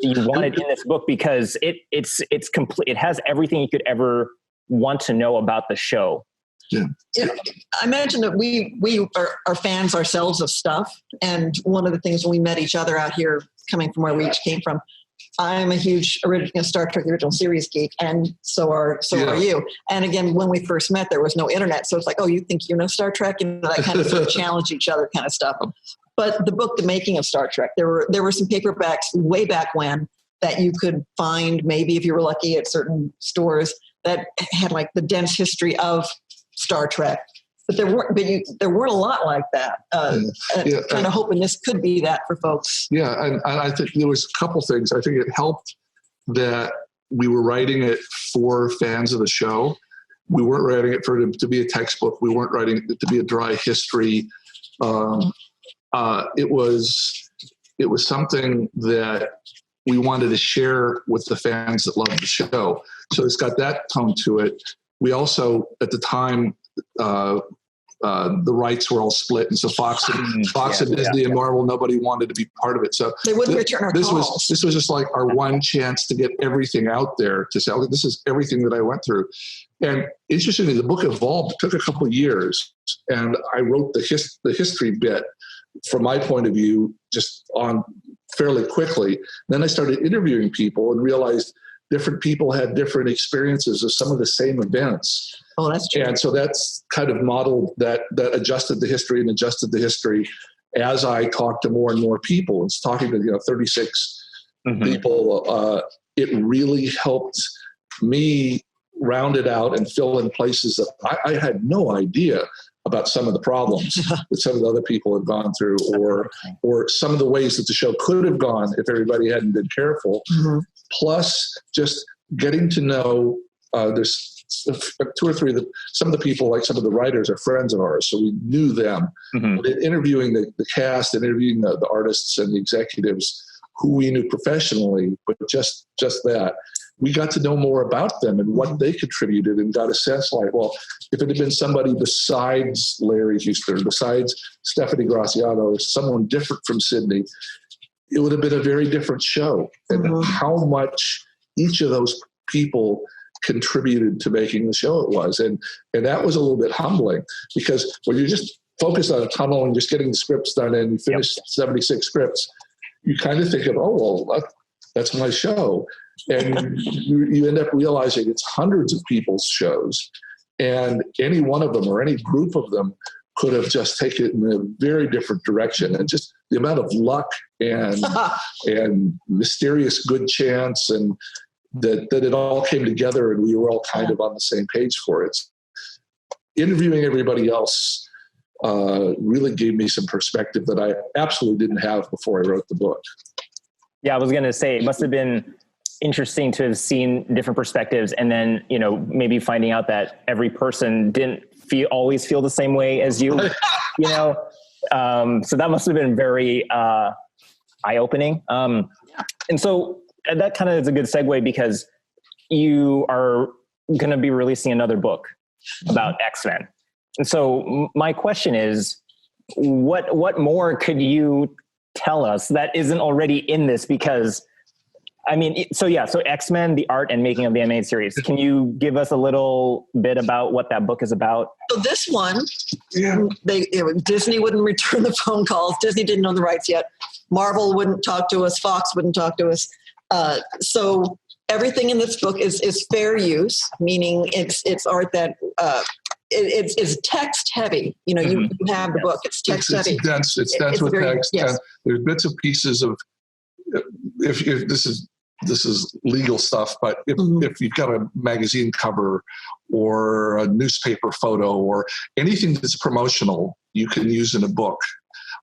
[SPEAKER 2] you wanted in this book, because it's complete. It has everything you could ever want to know about the show.
[SPEAKER 3] Yeah.
[SPEAKER 4] I mentioned that we are fans ourselves of stuff, and one of the things when we met each other out here, coming from where we each came from, I'm a huge Star Trek original series geek, and so are you. And again, when we first met, there was no internet, so it's like, oh, you think you know Star Trek, and that kind of sort of challenge each other kind of stuff. But the book, The Making of Star Trek, there were some paperbacks way back when that you could find, maybe if you were lucky, at certain stores that had like the dense history of Star Trek. But there weren't a lot like that. Kind of hoping this could be that for folks.
[SPEAKER 3] Yeah, and I think there was a couple things. I think it helped that we were writing it for fans of the show. We weren't writing it to be a textbook. We weren't writing it to be a dry history. It was something that we wanted to share with the fans that love the show. So it's got that tone to it. We also, at the time, the rights were all split, and so Fox and Disney and Marvel, nobody wanted to be part of it. So
[SPEAKER 4] they wouldn't return our calls.
[SPEAKER 3] This was just like our one chance to get everything out there to say, this is everything that I went through. And interestingly, the book evolved. It took a couple of years, and I wrote the history bit from my point of view just on fairly quickly. Then I started interviewing people and realized different people had different experiences of some of the same events.
[SPEAKER 4] Oh, that's true.
[SPEAKER 3] And so that's kind of modeled that adjusted the history as I talked to more and more people. It's talking to 36 people. It really helped me round it out and fill in places that I had no idea about some of the problems that some of the other people had gone through, or some of the ways that the show could have gone if everybody hadn't been careful. Plus, just getting to know, there's 2 or 3 that some of the people, like some of the writers, are friends of ours, so we knew them. But in interviewing the cast, and interviewing the artists and the executives who we knew professionally, but just that, we got to know more about them and what they contributed, and got a sense like, well, if it had been somebody besides Larry Houston, besides Stephanie Graziano, or someone different from Sydney, it would have been a very different show. And how much each of those people contributed to making the show it was. And that was a little bit humbling, because when you're just focused on a tunnel and just getting the scripts done and you finish 76 scripts, you kind of think of, oh, well, that's my show. And you end up realizing it's hundreds of people's shows, and any one of them or any group of them could have just taken it in a very different direction. And just the amount of luck and mysterious good chance, and that it all came together and we were all kind of on the same page for it. Interviewing everybody else really gave me some perspective that I absolutely didn't have before I wrote the book.
[SPEAKER 2] Yeah, I was going to say, it must have been interesting to have seen different perspectives, and then, maybe finding out that every person didn't always feel the same way as you, so that must have been very eye-opening. And so that kind of is a good segue, because you are going to be releasing another book about X-Men. And so my question is, what more could you tell us that isn't already in this? Because so X-Men, the art and making of the animated series. Can you give us a little bit about what that book is about?
[SPEAKER 4] So this one, Disney wouldn't return the phone calls. Disney didn't own the rights yet. Marvel wouldn't talk to us. Fox wouldn't talk to us. So everything in this book is fair use, meaning it's art that it's text heavy. You have the book. It's text heavy.
[SPEAKER 3] It's dense with text. Yes. And there's bits and pieces of. If this is legal stuff, but if you've got a magazine cover or a newspaper photo or anything that's promotional, you can use in a book.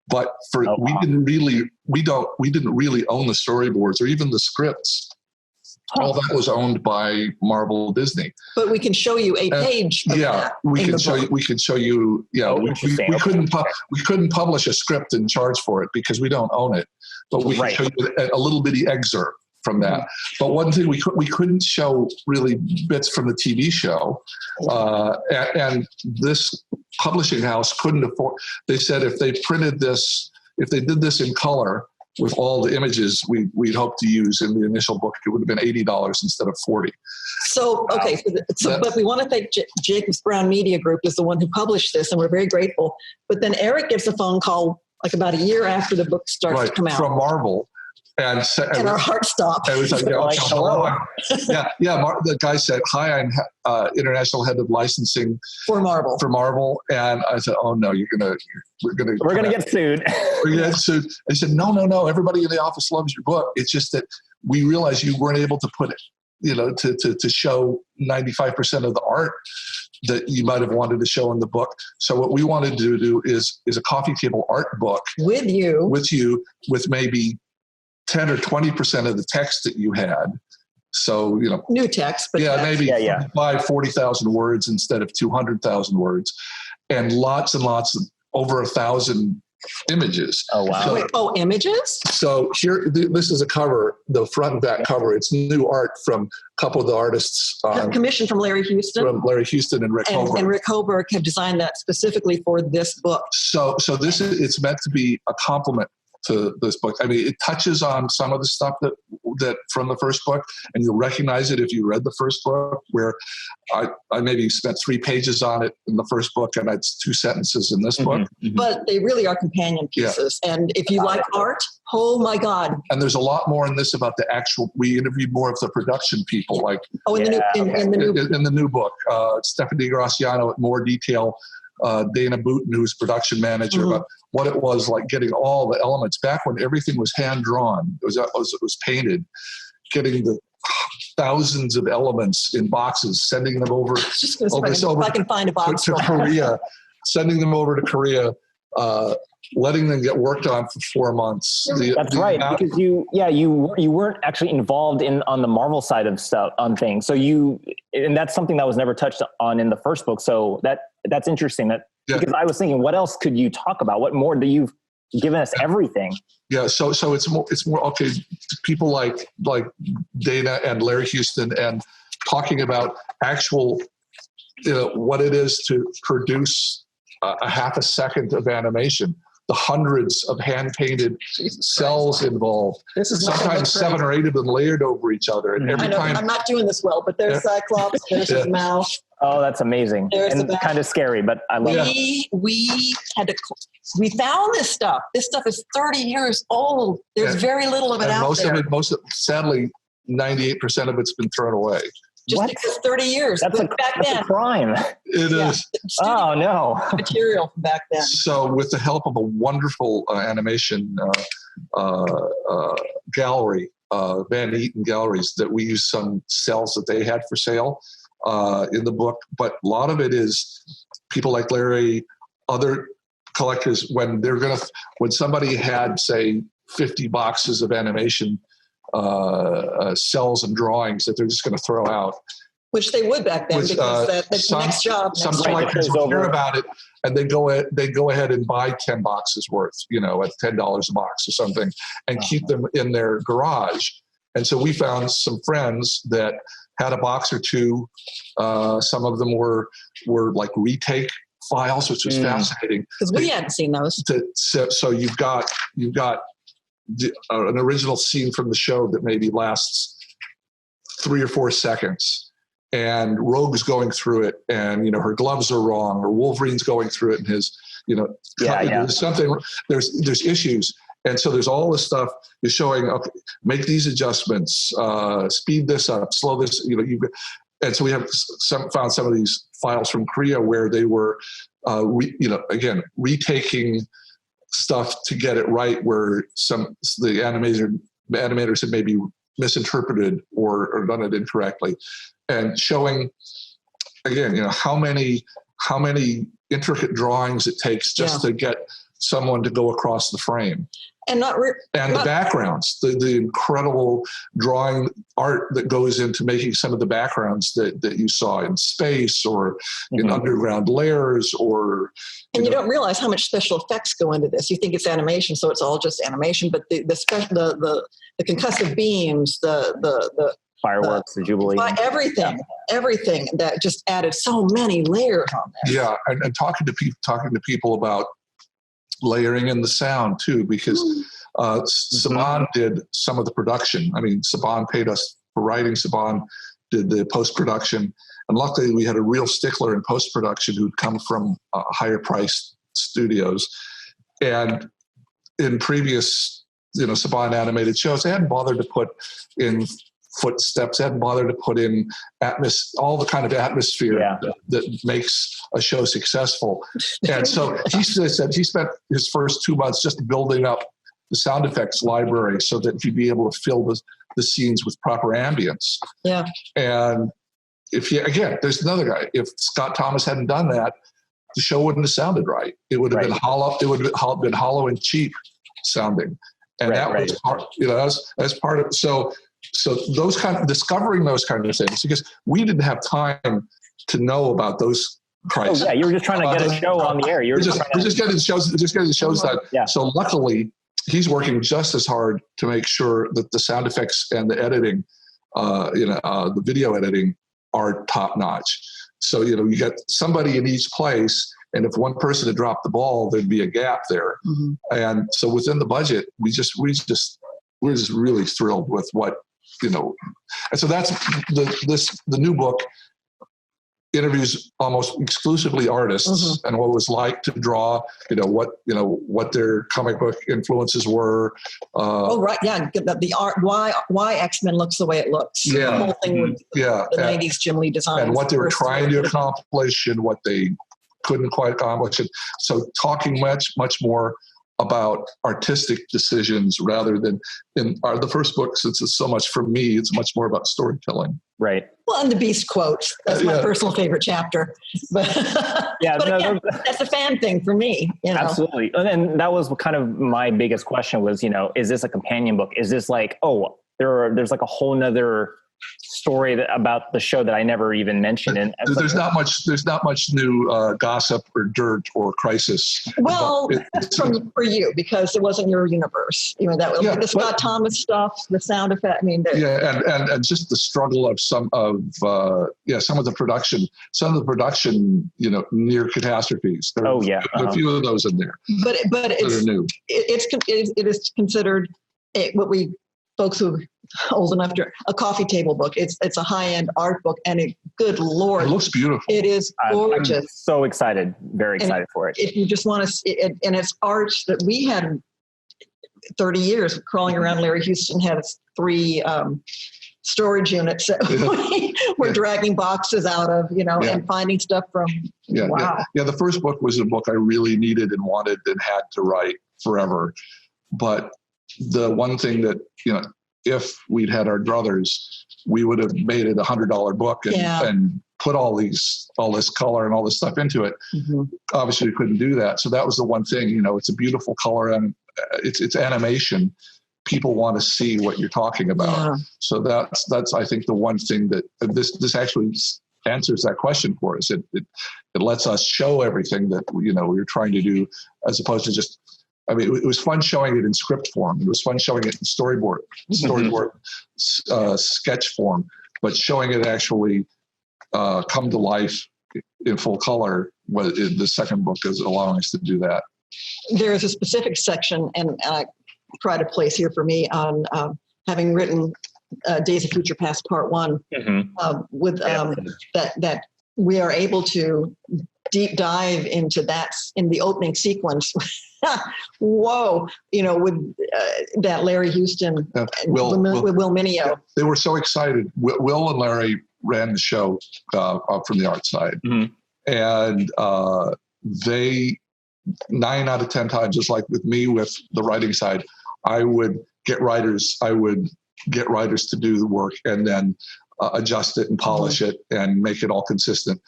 [SPEAKER 3] But we didn't really own the storyboards or even the scripts. All that was owned by Marvel Disney.
[SPEAKER 4] But we can show you a page.
[SPEAKER 3] We can show you. Yeah, we couldn't publish a script and charge for it because we don't own it. But we can show you a little bitty excerpt from that. But one thing we couldn't show really bits from the TV show, and this publishing house couldn't afford. They said if they printed this, if they did this in color with all the images we'd hoped to use in the initial book, it would have been $80 instead of $40.
[SPEAKER 4] So okay, but we want to thank Jacobs Brown Media Group is the one who published this, and we're very grateful. But then Eric gets a phone call like about a year after the book starts to come out
[SPEAKER 3] from Marvel. And
[SPEAKER 4] our hearts stopped.
[SPEAKER 3] It was like, hello. The guy said, "Hi, I'm international head of licensing
[SPEAKER 4] for Marvel."
[SPEAKER 3] And I said, "Oh no, we're gonna get sued." We're gonna get sued. They said, "No. Everybody in the office loves your book. It's just that we realized you weren't able to put it, to show 95% of the art that you might have wanted to show in the book. So what we wanted to do is a coffee table art book
[SPEAKER 4] with you,
[SPEAKER 3] with maybe 10 or 20% of the text that you had. So,
[SPEAKER 4] new text, but
[SPEAKER 3] maybe 40,000 words instead of 200,000 words, and lots of over 1,000 images.
[SPEAKER 2] Oh, wow.
[SPEAKER 3] So,
[SPEAKER 4] Wait, images?
[SPEAKER 3] so here, this is a cover, the front and back cover. It's new art from a couple of the artists.
[SPEAKER 4] Commission from Larry Houston.
[SPEAKER 3] From Larry Houston and Rick Hoberg.
[SPEAKER 4] And Rick Hoberg have designed that specifically for this book.
[SPEAKER 3] So this is, it's meant to be a compliment to this book. I mean, it touches on some of the stuff that from the first book, and you'll recognize it if you read the first book, where I maybe spent 3 pages on it in the first book, and it's 2 sentences in this book.
[SPEAKER 2] Mm-hmm.
[SPEAKER 4] But they really are companion pieces. Yeah. And if you like art, oh my God.
[SPEAKER 3] And there's a lot more in this about the actual, we interviewed more of the production people, like
[SPEAKER 4] in the new book,
[SPEAKER 3] Stephanie Graciano at more detail, Dana Booten, who's production manager, about what it was like getting all the elements back when everything was hand drawn. It was painted, getting the thousands of elements in boxes, sending them over.
[SPEAKER 4] Just if I can find a box
[SPEAKER 3] to Korea, sending them over to Korea, letting them get worked on for 4 months.
[SPEAKER 2] That's right, because you weren't actually involved on the Marvel side of stuff on things. So and that's something that was never touched on in the first book. So that's interesting. Because I was thinking, what else could you talk about? What more do you've given us everything?
[SPEAKER 3] Yeah. So it's more okay. People like Dana and Larry Houston, and talking about actual, what it is to produce a half a second of animation. The hundreds of hand-painted cells involved.
[SPEAKER 4] This is
[SPEAKER 3] sometimes 7 or 8 of them layered over each other. And every time,
[SPEAKER 4] I'm not doing this well, but there's Cyclops, there's his mouth.
[SPEAKER 2] Oh, that's amazing.
[SPEAKER 4] There's
[SPEAKER 2] and kind of scary, but I love
[SPEAKER 4] it. We found this stuff. This stuff is 30 years old. There's very little of it out there.
[SPEAKER 3] Sadly, 98% of it's been thrown away.
[SPEAKER 4] Just because 30 years.
[SPEAKER 2] That's a crime.
[SPEAKER 3] It is.
[SPEAKER 2] Oh, no.
[SPEAKER 4] Material from back then.
[SPEAKER 3] So with the help of a wonderful animation gallery, Van Eaton Galleries, that we used some cells that they had for sale in the book. But a lot of it is people like Larry, other collectors, when somebody had, say, 50 boxes of animation cells and drawings that they're just going to throw out, which they would back then, because that's the next job. Some collectors will hear about it, and they go ahead and buy 10 boxes worth, at $10 a box or something, and keep them in their garage. And so we found some friends that had a box or 2. Some of them were like retake files, which was fascinating
[SPEAKER 4] because we hadn't seen those.
[SPEAKER 3] So you've got an original scene from the show that maybe lasts 3 or 4 seconds, and Rogue's going through it, and her gloves are wrong, or Wolverine's going through it, and his there's something, there's issues, and so there's all this stuff is showing. Okay, make these adjustments, speed this up, slow this. And so we have found some of these files from Korea where they were, retaking stuff to get it right, where the animators had maybe misinterpreted or done it incorrectly, and showing again, how many intricate drawings it takes just to get someone to go across the frame. And the backgrounds, the incredible drawing art that goes into making some of the backgrounds that you saw in space or in underground layers, or
[SPEAKER 4] you don't realize how much special effects go into this. You think it's animation, so it's all just animation, but the concussive beams, the
[SPEAKER 2] fireworks, the Jubilee,
[SPEAKER 4] everything that just added so many layers on there.
[SPEAKER 3] Yeah, and talking to people about layering in the sound too, because Saban did some of the production. I mean, Saban paid us for writing. Saban did the post-production, and luckily we had a real stickler in post-production who'd come from higher priced studios. And in previous, Saban animated shows, they hadn't bothered to put in footsteps, hadn't bothered to put in all the kind of atmosphere that makes a show successful. And so he said he spent his first 2 months just building up the sound effects library so that he'd be able to fill the scenes with proper ambience.
[SPEAKER 4] Yeah.
[SPEAKER 3] And there's another guy. If Scott Thomas hadn't done that, the show wouldn't have sounded right. It would have been hollow. It would have been hollow and cheap sounding. And was part, that's part of, so discovering those kind of things, because we didn't have time to know about those Christ.
[SPEAKER 2] Oh yeah, you were just trying to get a show on the air. You're just
[SPEAKER 3] getting the shows done.
[SPEAKER 2] Yeah.
[SPEAKER 3] So luckily, he's working just as hard to make sure that the sound effects and the editing, the video editing, are top notch. So you get somebody in each place, and if one person had dropped the ball, there'd be a gap there. Mm-hmm. And so within the budget, we're just really thrilled with what And so that's the new book. Interviews almost exclusively artists and what it was like to draw, what their comic book influences were.
[SPEAKER 4] The art, why X-Men looks the way it looks.
[SPEAKER 3] Yeah.
[SPEAKER 4] The whole thing with the 90s Jim Lee design.
[SPEAKER 3] And what they were trying to accomplish and what they couldn't quite accomplish. And so talking much more about artistic decisions rather than in the first book, since it's so much for me, it's much more about storytelling.
[SPEAKER 2] Right.
[SPEAKER 4] Well, and the Beast quotes. That's my personal favorite chapter. But, again, that's a fan thing for me.
[SPEAKER 2] Absolutely. And that was kind of my biggest question was, is this a companion book? Is this like, there's like a whole nother story about the show that I never even mentioned. And
[SPEAKER 3] there's not much new gossip or dirt or crisis.
[SPEAKER 4] Well, for you, because it wasn't your universe. The Scott Thomas stuff, the sound effect.
[SPEAKER 3] And just the struggle of some of the production, near catastrophes. There are a few of those in there.
[SPEAKER 4] But it's new. It is considered what we folks who are old enough to a coffee table book. It's a high-end art book, and good Lord,
[SPEAKER 3] it looks beautiful.
[SPEAKER 4] It is gorgeous.
[SPEAKER 2] I'm so excited, very excited for it.
[SPEAKER 4] If you just want to see it, and it's art that we had 30 years crawling around. Larry Houston had 3 storage units that we're dragging boxes out of, and finding stuff from. Wow.
[SPEAKER 3] Yeah. The first book was a book I really needed and wanted and had to write forever, but the one thing that, if we'd had our druthers, we would have made it $100 book and put all this color and all this stuff into it. Mm-hmm. Obviously we couldn't do that. So that was the one thing, it's a beautiful color and it's animation. People want to see what you're talking about. Yeah. So that's, I think, the one thing that this actually answers that question for us. It lets us show everything that, we're trying to do, as opposed to just, it was fun showing it in script form. It was fun showing it in storyboard, sketch form, but showing it actually come to life in full color. The second book is allowing us to do that.
[SPEAKER 4] There is a specific section, and I pride of place here for me on having written Days of Future Past Part 1, with that we are able to deep dive into that in the opening sequence. Whoa, with that Larry Houston with Will Mineo. Yeah,
[SPEAKER 3] they were so excited. Will and Larry ran the show from the art side. Mm-hmm. And they, 9 out of 10 times, just like with me with the writing side, I would get writers to do the work and then adjust it and polish it and make it all consistent.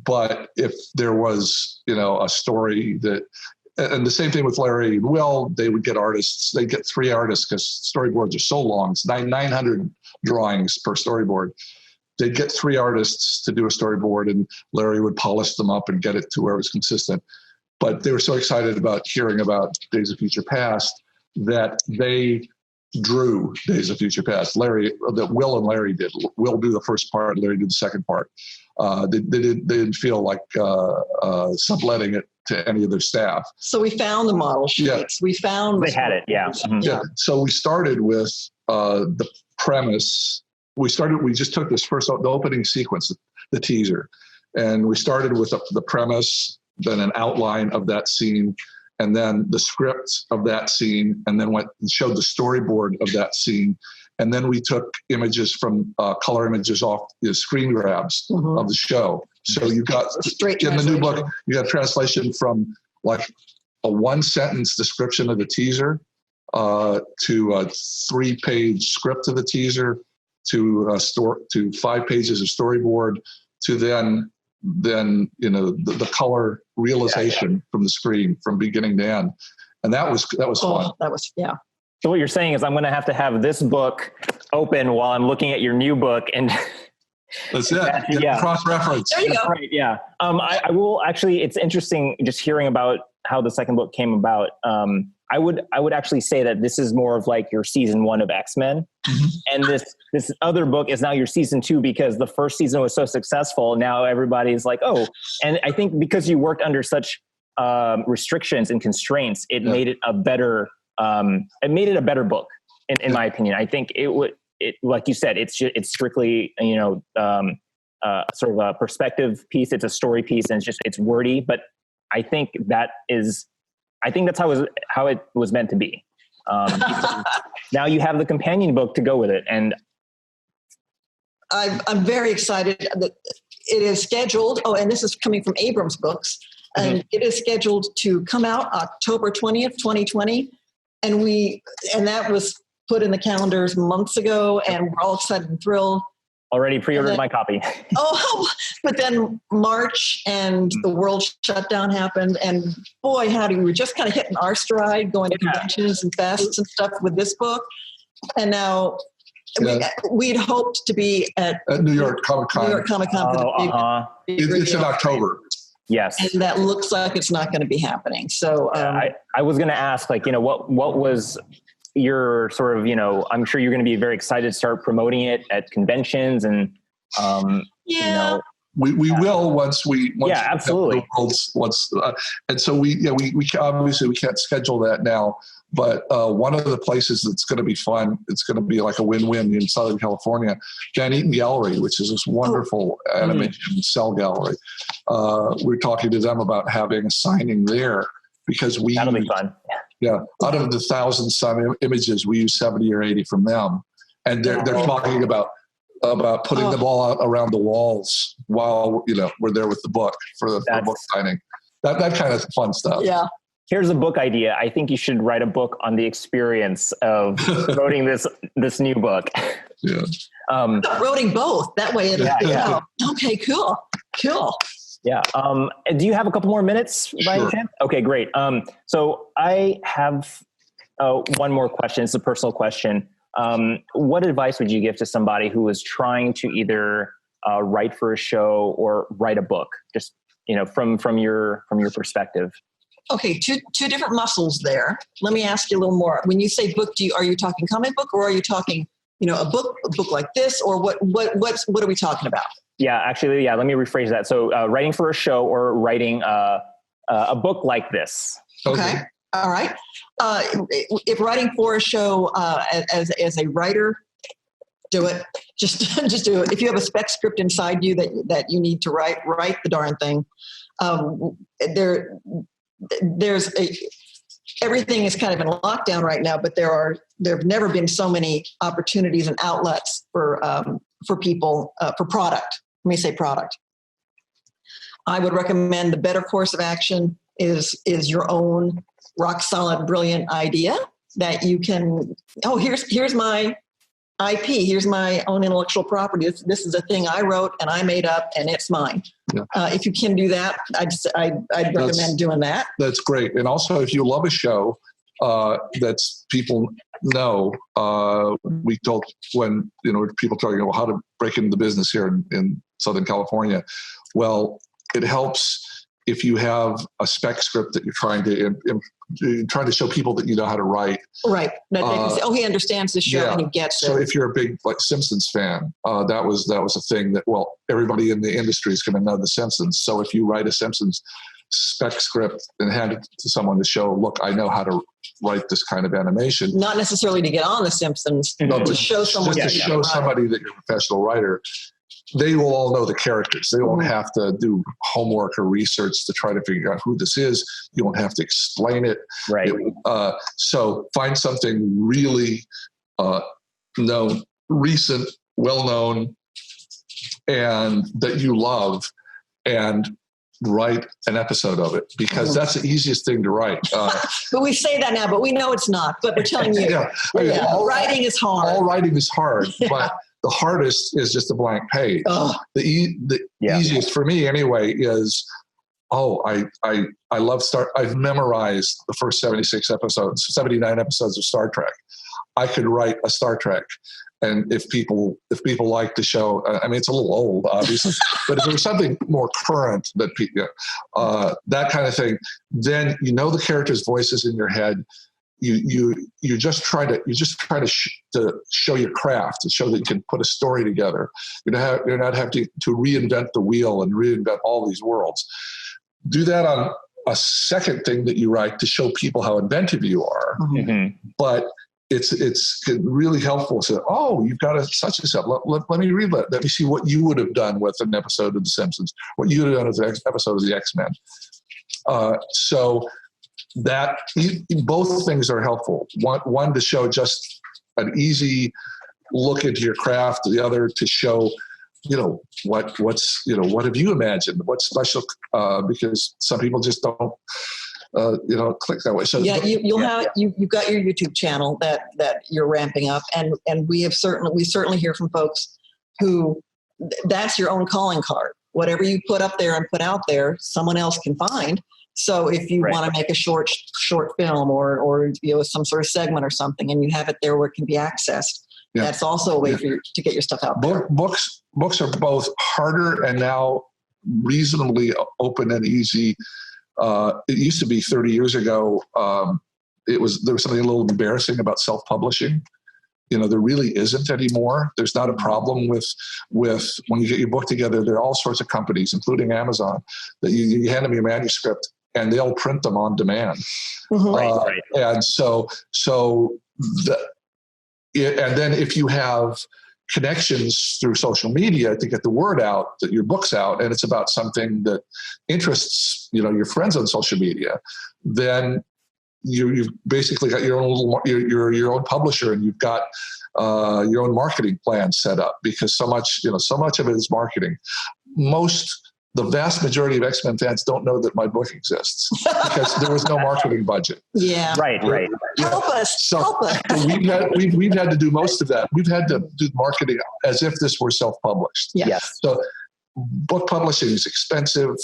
[SPEAKER 3] But if there was, a story and the same thing with Larry and Will, they would get artists. They'd get 3 artists because storyboards are so long. It's 900 drawings per storyboard. They'd get 3 artists to do a storyboard, and Larry would polish them up and get it to where it was consistent. But they were so excited about hearing about Days of Future Past that they drew Days of Future Past. Will and Larry did. Will do the first part, Larry did the second part. They didn't feel like subletting it to any of their staff.
[SPEAKER 4] So we found the model sheets. Yeah.
[SPEAKER 2] They had it. Yeah. Mm-hmm.
[SPEAKER 3] Yeah. So we started with the premise. We just took this the opening sequence, the teaser, and we started with the premise, then an outline of that scene, and then the script of that scene, and then went and showed the storyboard of that scene. And then we took images from color images off the screen grabs of the show. So you got in the new book, you got translation from like a 1-sentence description of the teaser to a 3-page script of the teaser to 5 pages of storyboard to then the color realization from the screen from beginning to end. And that was fun.
[SPEAKER 4] That was, yeah.
[SPEAKER 2] So what you're saying is I'm going to have this book open while I'm looking at your new book and
[SPEAKER 3] That's it.
[SPEAKER 2] Yeah.
[SPEAKER 3] Cross-reference.
[SPEAKER 4] There you go.
[SPEAKER 2] Right. Yeah. I will actually, it's interesting just hearing about how the second book came about. I would actually say that this is more of like your season 1 of X-Men.
[SPEAKER 3] Mm-hmm.
[SPEAKER 2] And this other book is now your season 2 because the first season was so successful. Now everybody's like, oh, and I think because you worked under such restrictions and constraints, it made it a better book in my opinion. I think it like you said, it's strictly, sort of a perspective piece. It's a story piece and it's wordy, but I think that's how it was meant to be. Now you have the companion book to go with it. And
[SPEAKER 4] I'm very excited that it is scheduled. Oh, and this is coming from Abrams Books. And it is scheduled to come out October 20th, 2020. And that was put in the calendars months ago, and we're all excited and thrilled.
[SPEAKER 2] Already pre-ordered my copy. But then March and the world shutdown happened, and boy, howdy, we were just kind of hitting our stride, going to conventions and fests and stuff with this book. And now we'd hoped to be at
[SPEAKER 3] New York Comic Con.
[SPEAKER 4] New York Comic Con for the big
[SPEAKER 3] It's in October.
[SPEAKER 2] Yes.
[SPEAKER 4] And that looks like it's not going to be happening. So
[SPEAKER 2] I was going to ask, like, what was your sort of, I'm sure you're going to be very excited to start promoting it at conventions and,
[SPEAKER 3] We will once
[SPEAKER 2] absolutely.
[SPEAKER 3] And so we obviously we can't schedule that now, but one of the places that's going to be fun, it's going to be like a win-win in Southern California, Van Eaton Gallery, which is this wonderful animation cell gallery. We're talking to them about having a signing there because
[SPEAKER 2] that'll be fun.
[SPEAKER 3] Yeah, out of the 1,000 some images, we use 70 or 80 from them, and they're talking about putting them all out around the walls while we're there with the book for book signing. That kind of fun stuff.
[SPEAKER 4] Yeah.
[SPEAKER 2] Here's a book idea. I think you should write a book on the experience of promoting this new book.
[SPEAKER 3] Yeah.
[SPEAKER 4] Promoting both. That way it'll okay, cool.
[SPEAKER 2] Yeah. Do you have a couple more minutes by
[SPEAKER 3] Sure.
[SPEAKER 2] chance? Okay, great. So I have one more question. It's a personal question. What advice would you give to somebody who is trying to either write for a show or write a book? Just from your perspective.
[SPEAKER 4] Okay, two different muscles there. Let me ask you a little more. When you say book, are you talking comic book, or are you talking a book like this, or what are we talking about?
[SPEAKER 2] Yeah, actually, let me rephrase that. So writing for a show or writing a book like this.
[SPEAKER 4] Okay. All right. If writing for a show as a writer, do it. Just do it. If you have a spec script inside you that you need to write the darn thing. Everything is kind of in lockdown right now, but there have never been so many opportunities and outlets for people for product. Let me say product. I would recommend the better course of action is your own rock solid, brilliant idea that you can. Oh, here's my IP. Here's my own intellectual property. This is a thing I wrote and I made up, and it's mine. Yeah. If you can do that, I'd recommend doing that.
[SPEAKER 3] That's great. And also, if you love a show that's people know, we told when people talking about how to break into the business here in Southern California. Well, it helps if you have a spec script that you're trying to show people that you know how to write.
[SPEAKER 4] Right. That they can say, he understands the show and he gets it.
[SPEAKER 3] So if you're a big Simpsons fan, that was a thing that, everybody in the industry is going to know the Simpsons. So if you write a Simpsons spec script and hand it to someone to show, look, I know how to write this kind of animation.
[SPEAKER 4] Not necessarily to get on the Simpsons, but to show someone.
[SPEAKER 3] Just to show somebody that you're a professional writer. They will all know the characters. They won't have to do homework or research to try to figure out who this is. You won't have to explain it.
[SPEAKER 2] Right.
[SPEAKER 3] So find something really known, recent, well-known, and that you love, and write an episode of it, because that's the easiest thing to write.
[SPEAKER 4] But we say that now, but we know it's not. But we're telling you, writing is hard. All writing is hard,
[SPEAKER 3] but the hardest is just a blank page. The easiest for me anyway is, I love I've memorized the first 79 episodes of Star Trek. I could write a Star Trek. And if people like the show, I mean, it's a little old, obviously, but if there's something more current that that kind of thing, then the characters' voices in your head. You just try to show your craft, to show that you can put a story together. You're not having to reinvent the wheel and reinvent all these worlds. Do that on a second thing that you write to show people how inventive you are.
[SPEAKER 2] Mm-hmm.
[SPEAKER 3] But it's really helpful to say, oh, you've got such and such. Let me read that. Let me see what you would have done with an episode of The Simpsons, what you would have done with an episode of the X-Men. So that both things are helpful. One to show just an easy look into your craft, the other to show, what have you imagined? What's special? Because some people just don't, click that way. So
[SPEAKER 4] you've got your YouTube channel that you're ramping up, and we certainly hear from folks who that's your own calling card. Whatever you put up there and put out there, someone else can find. So if you want to make a short film or some sort of segment or something, and you have it there where it can be accessed, that's also a way for you to get your stuff out there.
[SPEAKER 3] Books are both harder and now reasonably open and easy. It used to be 30 years ago. There was something a little embarrassing about self-publishing. There really isn't anymore. There's not a problem with when you get your book together. There are all sorts of companies, including Amazon, that you hand them your manuscript and they'll print them on demand.
[SPEAKER 2] Mm-hmm.
[SPEAKER 3] And and then if you have connections through social media to get the word out that your book's out and it's about something that interests your friends on social media, then you've basically got your own your own publisher, and you've got your own marketing plan set up, because so much of it is marketing. The vast majority of X-Men fans don't know that my book exists because there was no marketing budget.
[SPEAKER 4] Yeah.
[SPEAKER 2] Right.
[SPEAKER 4] Help us.
[SPEAKER 3] So we've had to do most of that. We've had to do marketing as if this were self-published.
[SPEAKER 2] Yes.
[SPEAKER 3] So book publishing is expensive.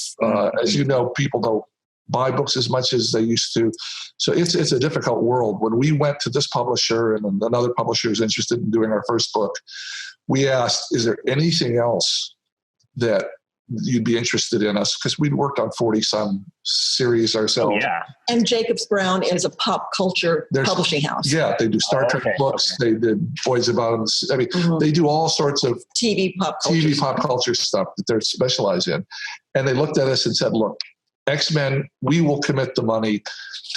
[SPEAKER 3] As you know, people don't buy books as much as they used to. So it's a difficult world. When we went to this publisher and another publisher was interested in doing our first book, we asked, is there anything else that you'd be interested in us? Because we'd worked on 40 some series ourselves.
[SPEAKER 2] Oh, yeah.
[SPEAKER 4] And Jacobs Brown is a pop culture publishing house.
[SPEAKER 3] Yeah, they do Star Trek books. Okay. They did Boys About Us. I mean, they do all sorts of
[SPEAKER 4] TV pop culture
[SPEAKER 3] stuff that they're specialized in. And they looked at us and said, look, X-Men, we will commit the money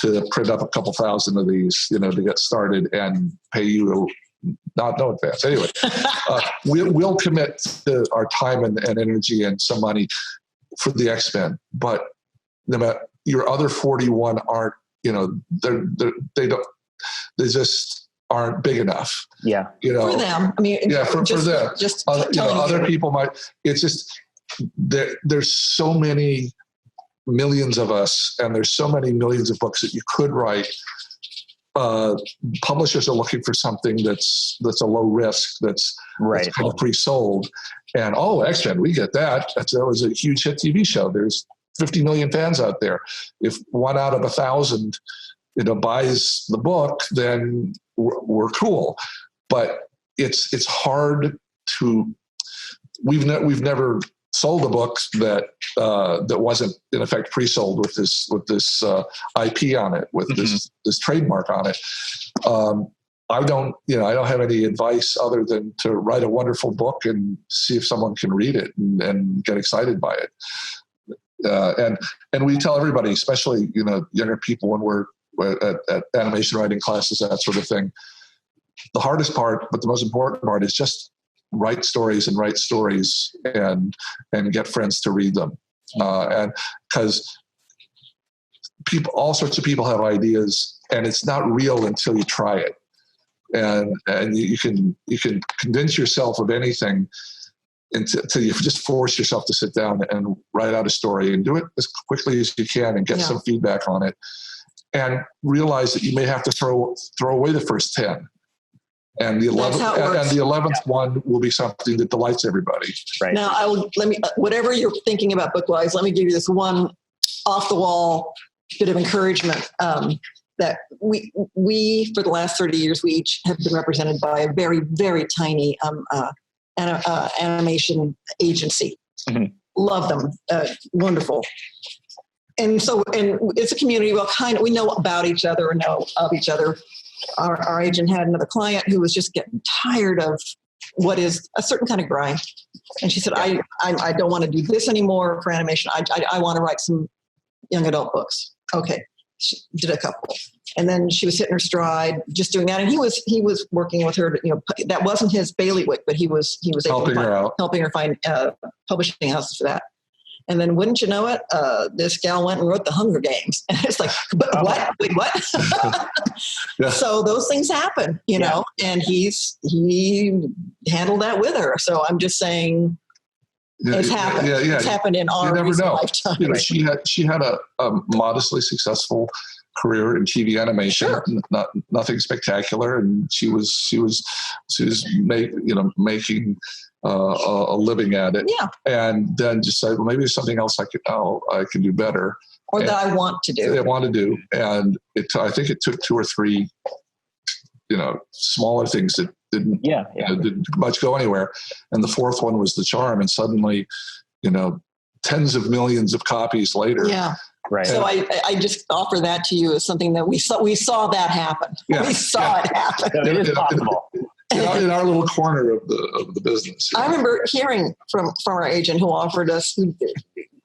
[SPEAKER 3] to print up a couple thousand of these, to get started and pay you no advance. Anyway, we'll commit to our time and energy and some money for the X-Men, but your other 41 aren't, they just aren't big enough.
[SPEAKER 2] Yeah.
[SPEAKER 4] For them. I mean,
[SPEAKER 3] for them.
[SPEAKER 4] Just
[SPEAKER 3] other people might, it's just, there's so many millions of us, and there's so many millions of books that you could write. Publishers are looking for something that's a low risk, that's kind of pre-sold, and X-Men, we get that. That was a huge hit TV show. There's 50 million fans out there. If 1 out of 1,000, buys the book, then we're cool. But it's hard to. We've never sold a book that wasn't in effect pre-sold with this IP on it, with this trademark on it. I don't have any advice other than to write a wonderful book and see if someone can read it and get excited by it. And we tell everybody, especially younger people, when we're at animation writing classes, that sort of thing, the hardest part, but the most important part, is just write stories and get friends to read them. And because all sorts of people have ideas, and it's not real until you try it. And you can convince yourself of anything until you just force yourself to sit down and write out a story, and do it as quickly as you can and get some feedback on it, and realize that you may have to throw away the first 10. And the 11th one will be something that delights everybody.
[SPEAKER 2] Right.
[SPEAKER 4] Now, whatever you're thinking about book-wise, let me give you this one off-the-wall bit of encouragement. that we for the last 30 years, we each have been represented by a very, very tiny animation agency. Mm-hmm. Love them. Wonderful. And it's a community. We know about each other or know of each other. Our agent had another client who was just getting tired of what is a certain kind of grind. And she said, I don't want to do this anymore for animation. I want to write some young adult books. Okay. She did a couple. And then she was hitting her stride, just doing that. And he was working with her to, that wasn't his bailiwick, but he was helping her find publishing houses for that. And then wouldn't you know it, this gal went and wrote the Hunger Games. And it's like, what? Wait, what? Yeah. So those things happen, you know, and he handled that with her. So I'm just saying it's happened. Yeah. It's happened in our lifetime.
[SPEAKER 3] You know, she had a modestly successful career in TV animation, sure. Nothing spectacular. And she was making a living at it, and then just said, well, maybe there's something else I can do better,
[SPEAKER 4] or that I want to do. And I think it took 2 or 3, smaller things that didn't much go anywhere, and the 4th one was The Charm, and suddenly, tens of millions of copies later. Yeah. Right. So I just offer that to you as something that we saw that happen. Yeah. We saw it happen.
[SPEAKER 2] It is possible.
[SPEAKER 3] In our little corner of the business.
[SPEAKER 4] I remember hearing from our agent who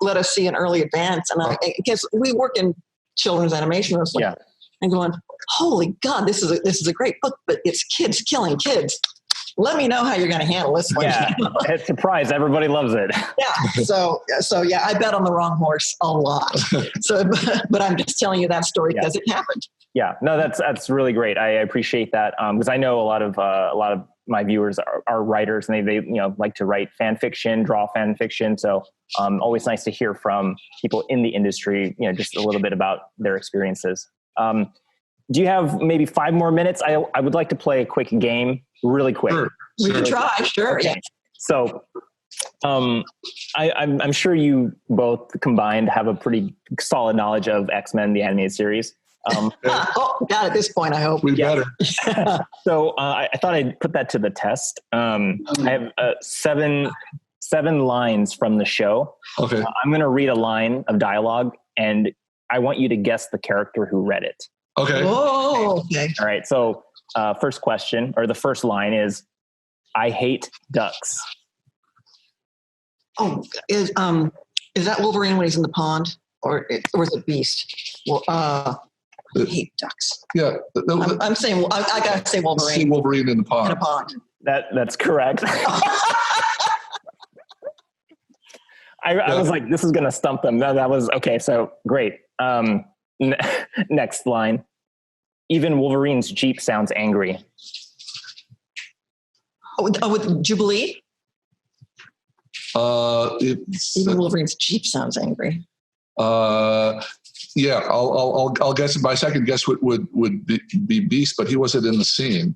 [SPEAKER 4] let us see an early advance, and I guess we work in children's animation mostly. Yeah. And going, holy God, this is a great book, but it's kids killing kids. Let me know how you're going to handle this one.
[SPEAKER 2] Yeah, it's a surprise. Everybody loves it.
[SPEAKER 4] Yeah. So I bet on the wrong horse a lot. But I'm just telling you that story because it happened.
[SPEAKER 2] Yeah, no, that's really great. I appreciate that because I know a lot of my viewers are writers, and they like to write fan fiction, draw fan fiction. So always nice to hear from people in the industry, just a little bit about their experiences. Do you have maybe 5 more minutes? I would like to play a quick game, really quick.
[SPEAKER 3] Sure.
[SPEAKER 4] We can try. Sure. Okay. Yeah.
[SPEAKER 2] So I'm sure you both combined have a pretty solid knowledge of Xmen, the animated series.
[SPEAKER 4] God, at this point, I hope.
[SPEAKER 3] We better.
[SPEAKER 2] So I thought I'd put that to the test. I have 7 lines from the show.
[SPEAKER 3] Okay.
[SPEAKER 2] I'm going to read a line of dialogue, and I want you to guess the character who read it.
[SPEAKER 3] Okay.
[SPEAKER 4] Oh, okay.
[SPEAKER 2] All right. So first question, or the first line is, I hate ducks.
[SPEAKER 4] Oh, is that Wolverine when he's in the pond, or is it Beast? Well, I hate ducks.
[SPEAKER 3] Yeah.
[SPEAKER 4] I'm saying, I gotta say Wolverine.
[SPEAKER 3] See Wolverine in the pond.
[SPEAKER 4] In a pond.
[SPEAKER 2] That's correct. I was like, this is going to stump them. That was okay. So great. Next line. Even Wolverine's Jeep sounds angry.
[SPEAKER 4] With Jubilee? Even Wolverine's Jeep sounds angry.
[SPEAKER 3] Yeah, I'll guess. My second guess would be Beast, but he wasn't in the scene.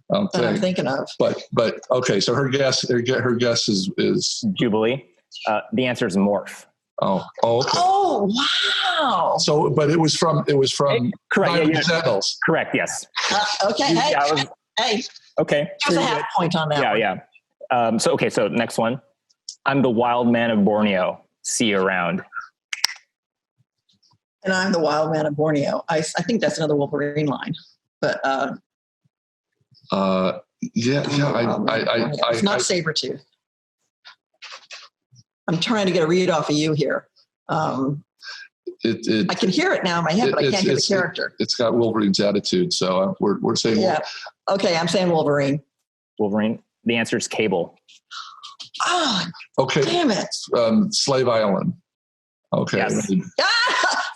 [SPEAKER 4] That I'm thinking of.
[SPEAKER 3] But okay, so her guess is
[SPEAKER 2] Jubilee. The answer is Morph.
[SPEAKER 3] Oh, okay.
[SPEAKER 4] Oh, wow.
[SPEAKER 3] So, but it was from
[SPEAKER 2] correct.
[SPEAKER 3] Sentinels.
[SPEAKER 2] Correct. Yes.
[SPEAKER 4] Okay. Hey.
[SPEAKER 2] Okay.
[SPEAKER 4] Give us a half point on that.
[SPEAKER 2] Yeah. So next one. I'm the wild man of Borneo. See you around.
[SPEAKER 4] And I'm the wild man of Borneo. I think that's another Wolverine line, but it's not Sabretooth. I'm trying to get a read off of you here. I can hear it now in my head, but I can't hear the character.
[SPEAKER 3] It's got Wolverine's attitude, so we're saying.
[SPEAKER 4] Yeah. Okay, I'm saying Wolverine.
[SPEAKER 2] Wolverine. The answer is Cable.
[SPEAKER 4] Oh,
[SPEAKER 3] okay.
[SPEAKER 4] Damn it.
[SPEAKER 3] Slave Island. Okay.
[SPEAKER 2] Yes.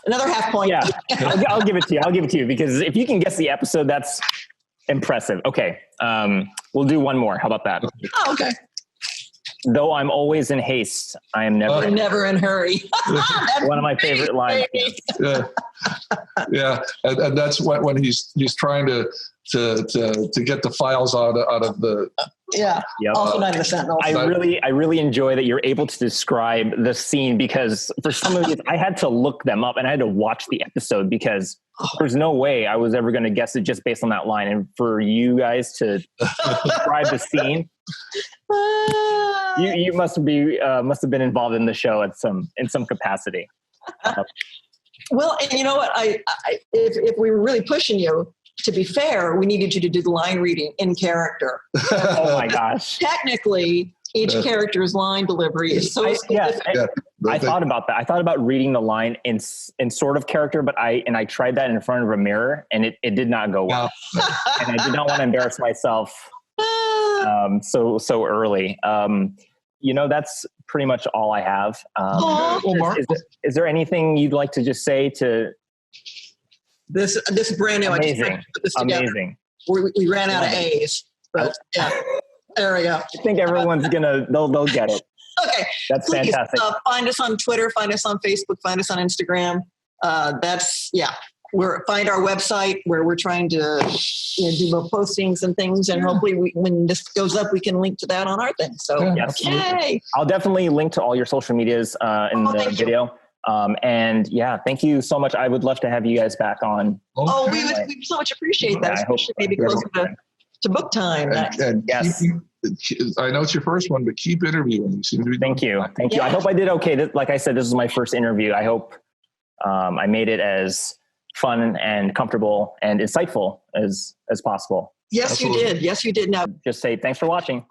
[SPEAKER 4] Another half point.
[SPEAKER 2] Yeah, I'll give it to you because if you can guess the episode, that's impressive. Okay. We'll do one more. How about that?
[SPEAKER 4] Oh, okay.
[SPEAKER 2] Though I'm always in haste, I am never
[SPEAKER 4] in hurry.
[SPEAKER 2] One of my favorite lines.
[SPEAKER 3] Yeah, and that's when he's trying to get the files out of the.
[SPEAKER 4] Yeah. Yep. Also not in the Sentinels.
[SPEAKER 2] I really enjoy that you're able to describe the scene because for some of these I had to look them up and I had to watch the episode because there's no way I was ever going to guess it just based on that line. And for you guys to describe the scene, you must have been involved in the show in some capacity.
[SPEAKER 4] Well, and you know what? If we were really pushing you, to be fair, we needed you to do the line reading in character.
[SPEAKER 2] Oh my gosh!
[SPEAKER 4] Technically, each character's line delivery is so specific.
[SPEAKER 2] I thought about that. I thought about reading the line in sort of character, but I tried that in front of a mirror, and it did not go well. And I did not want to embarrass myself so early. That's pretty much all I have. Is there anything you'd like to just say to
[SPEAKER 4] this brand new?
[SPEAKER 2] Amazing. Amazing.
[SPEAKER 4] We ran out of A's, but yeah, there we go.
[SPEAKER 2] I think everyone's they'll get it.
[SPEAKER 4] Okay.
[SPEAKER 2] That's
[SPEAKER 4] please,
[SPEAKER 2] fantastic.
[SPEAKER 4] Find us on Twitter, find us on Facebook, find us on Instagram. Find our website where we're trying to do more postings and things. And hopefully when this goes up, we can link to that on our thing. So yay.
[SPEAKER 2] I'll definitely link to all your social medias in the video. Thank you so much. I would love to have you guys back on.
[SPEAKER 4] We would so much appreciate that, especially maybe closer to book time.
[SPEAKER 3] And
[SPEAKER 2] yes.
[SPEAKER 3] I know it's your first one, but keep interviewing. You seem to be
[SPEAKER 2] Thank you. I hope I did okay. Like I said, this is my first interview. I hope I made it as fun and comfortable and insightful as possible.
[SPEAKER 4] Yes, Absolutely. You did. Yes, you did. Now,
[SPEAKER 2] just say thanks for watching.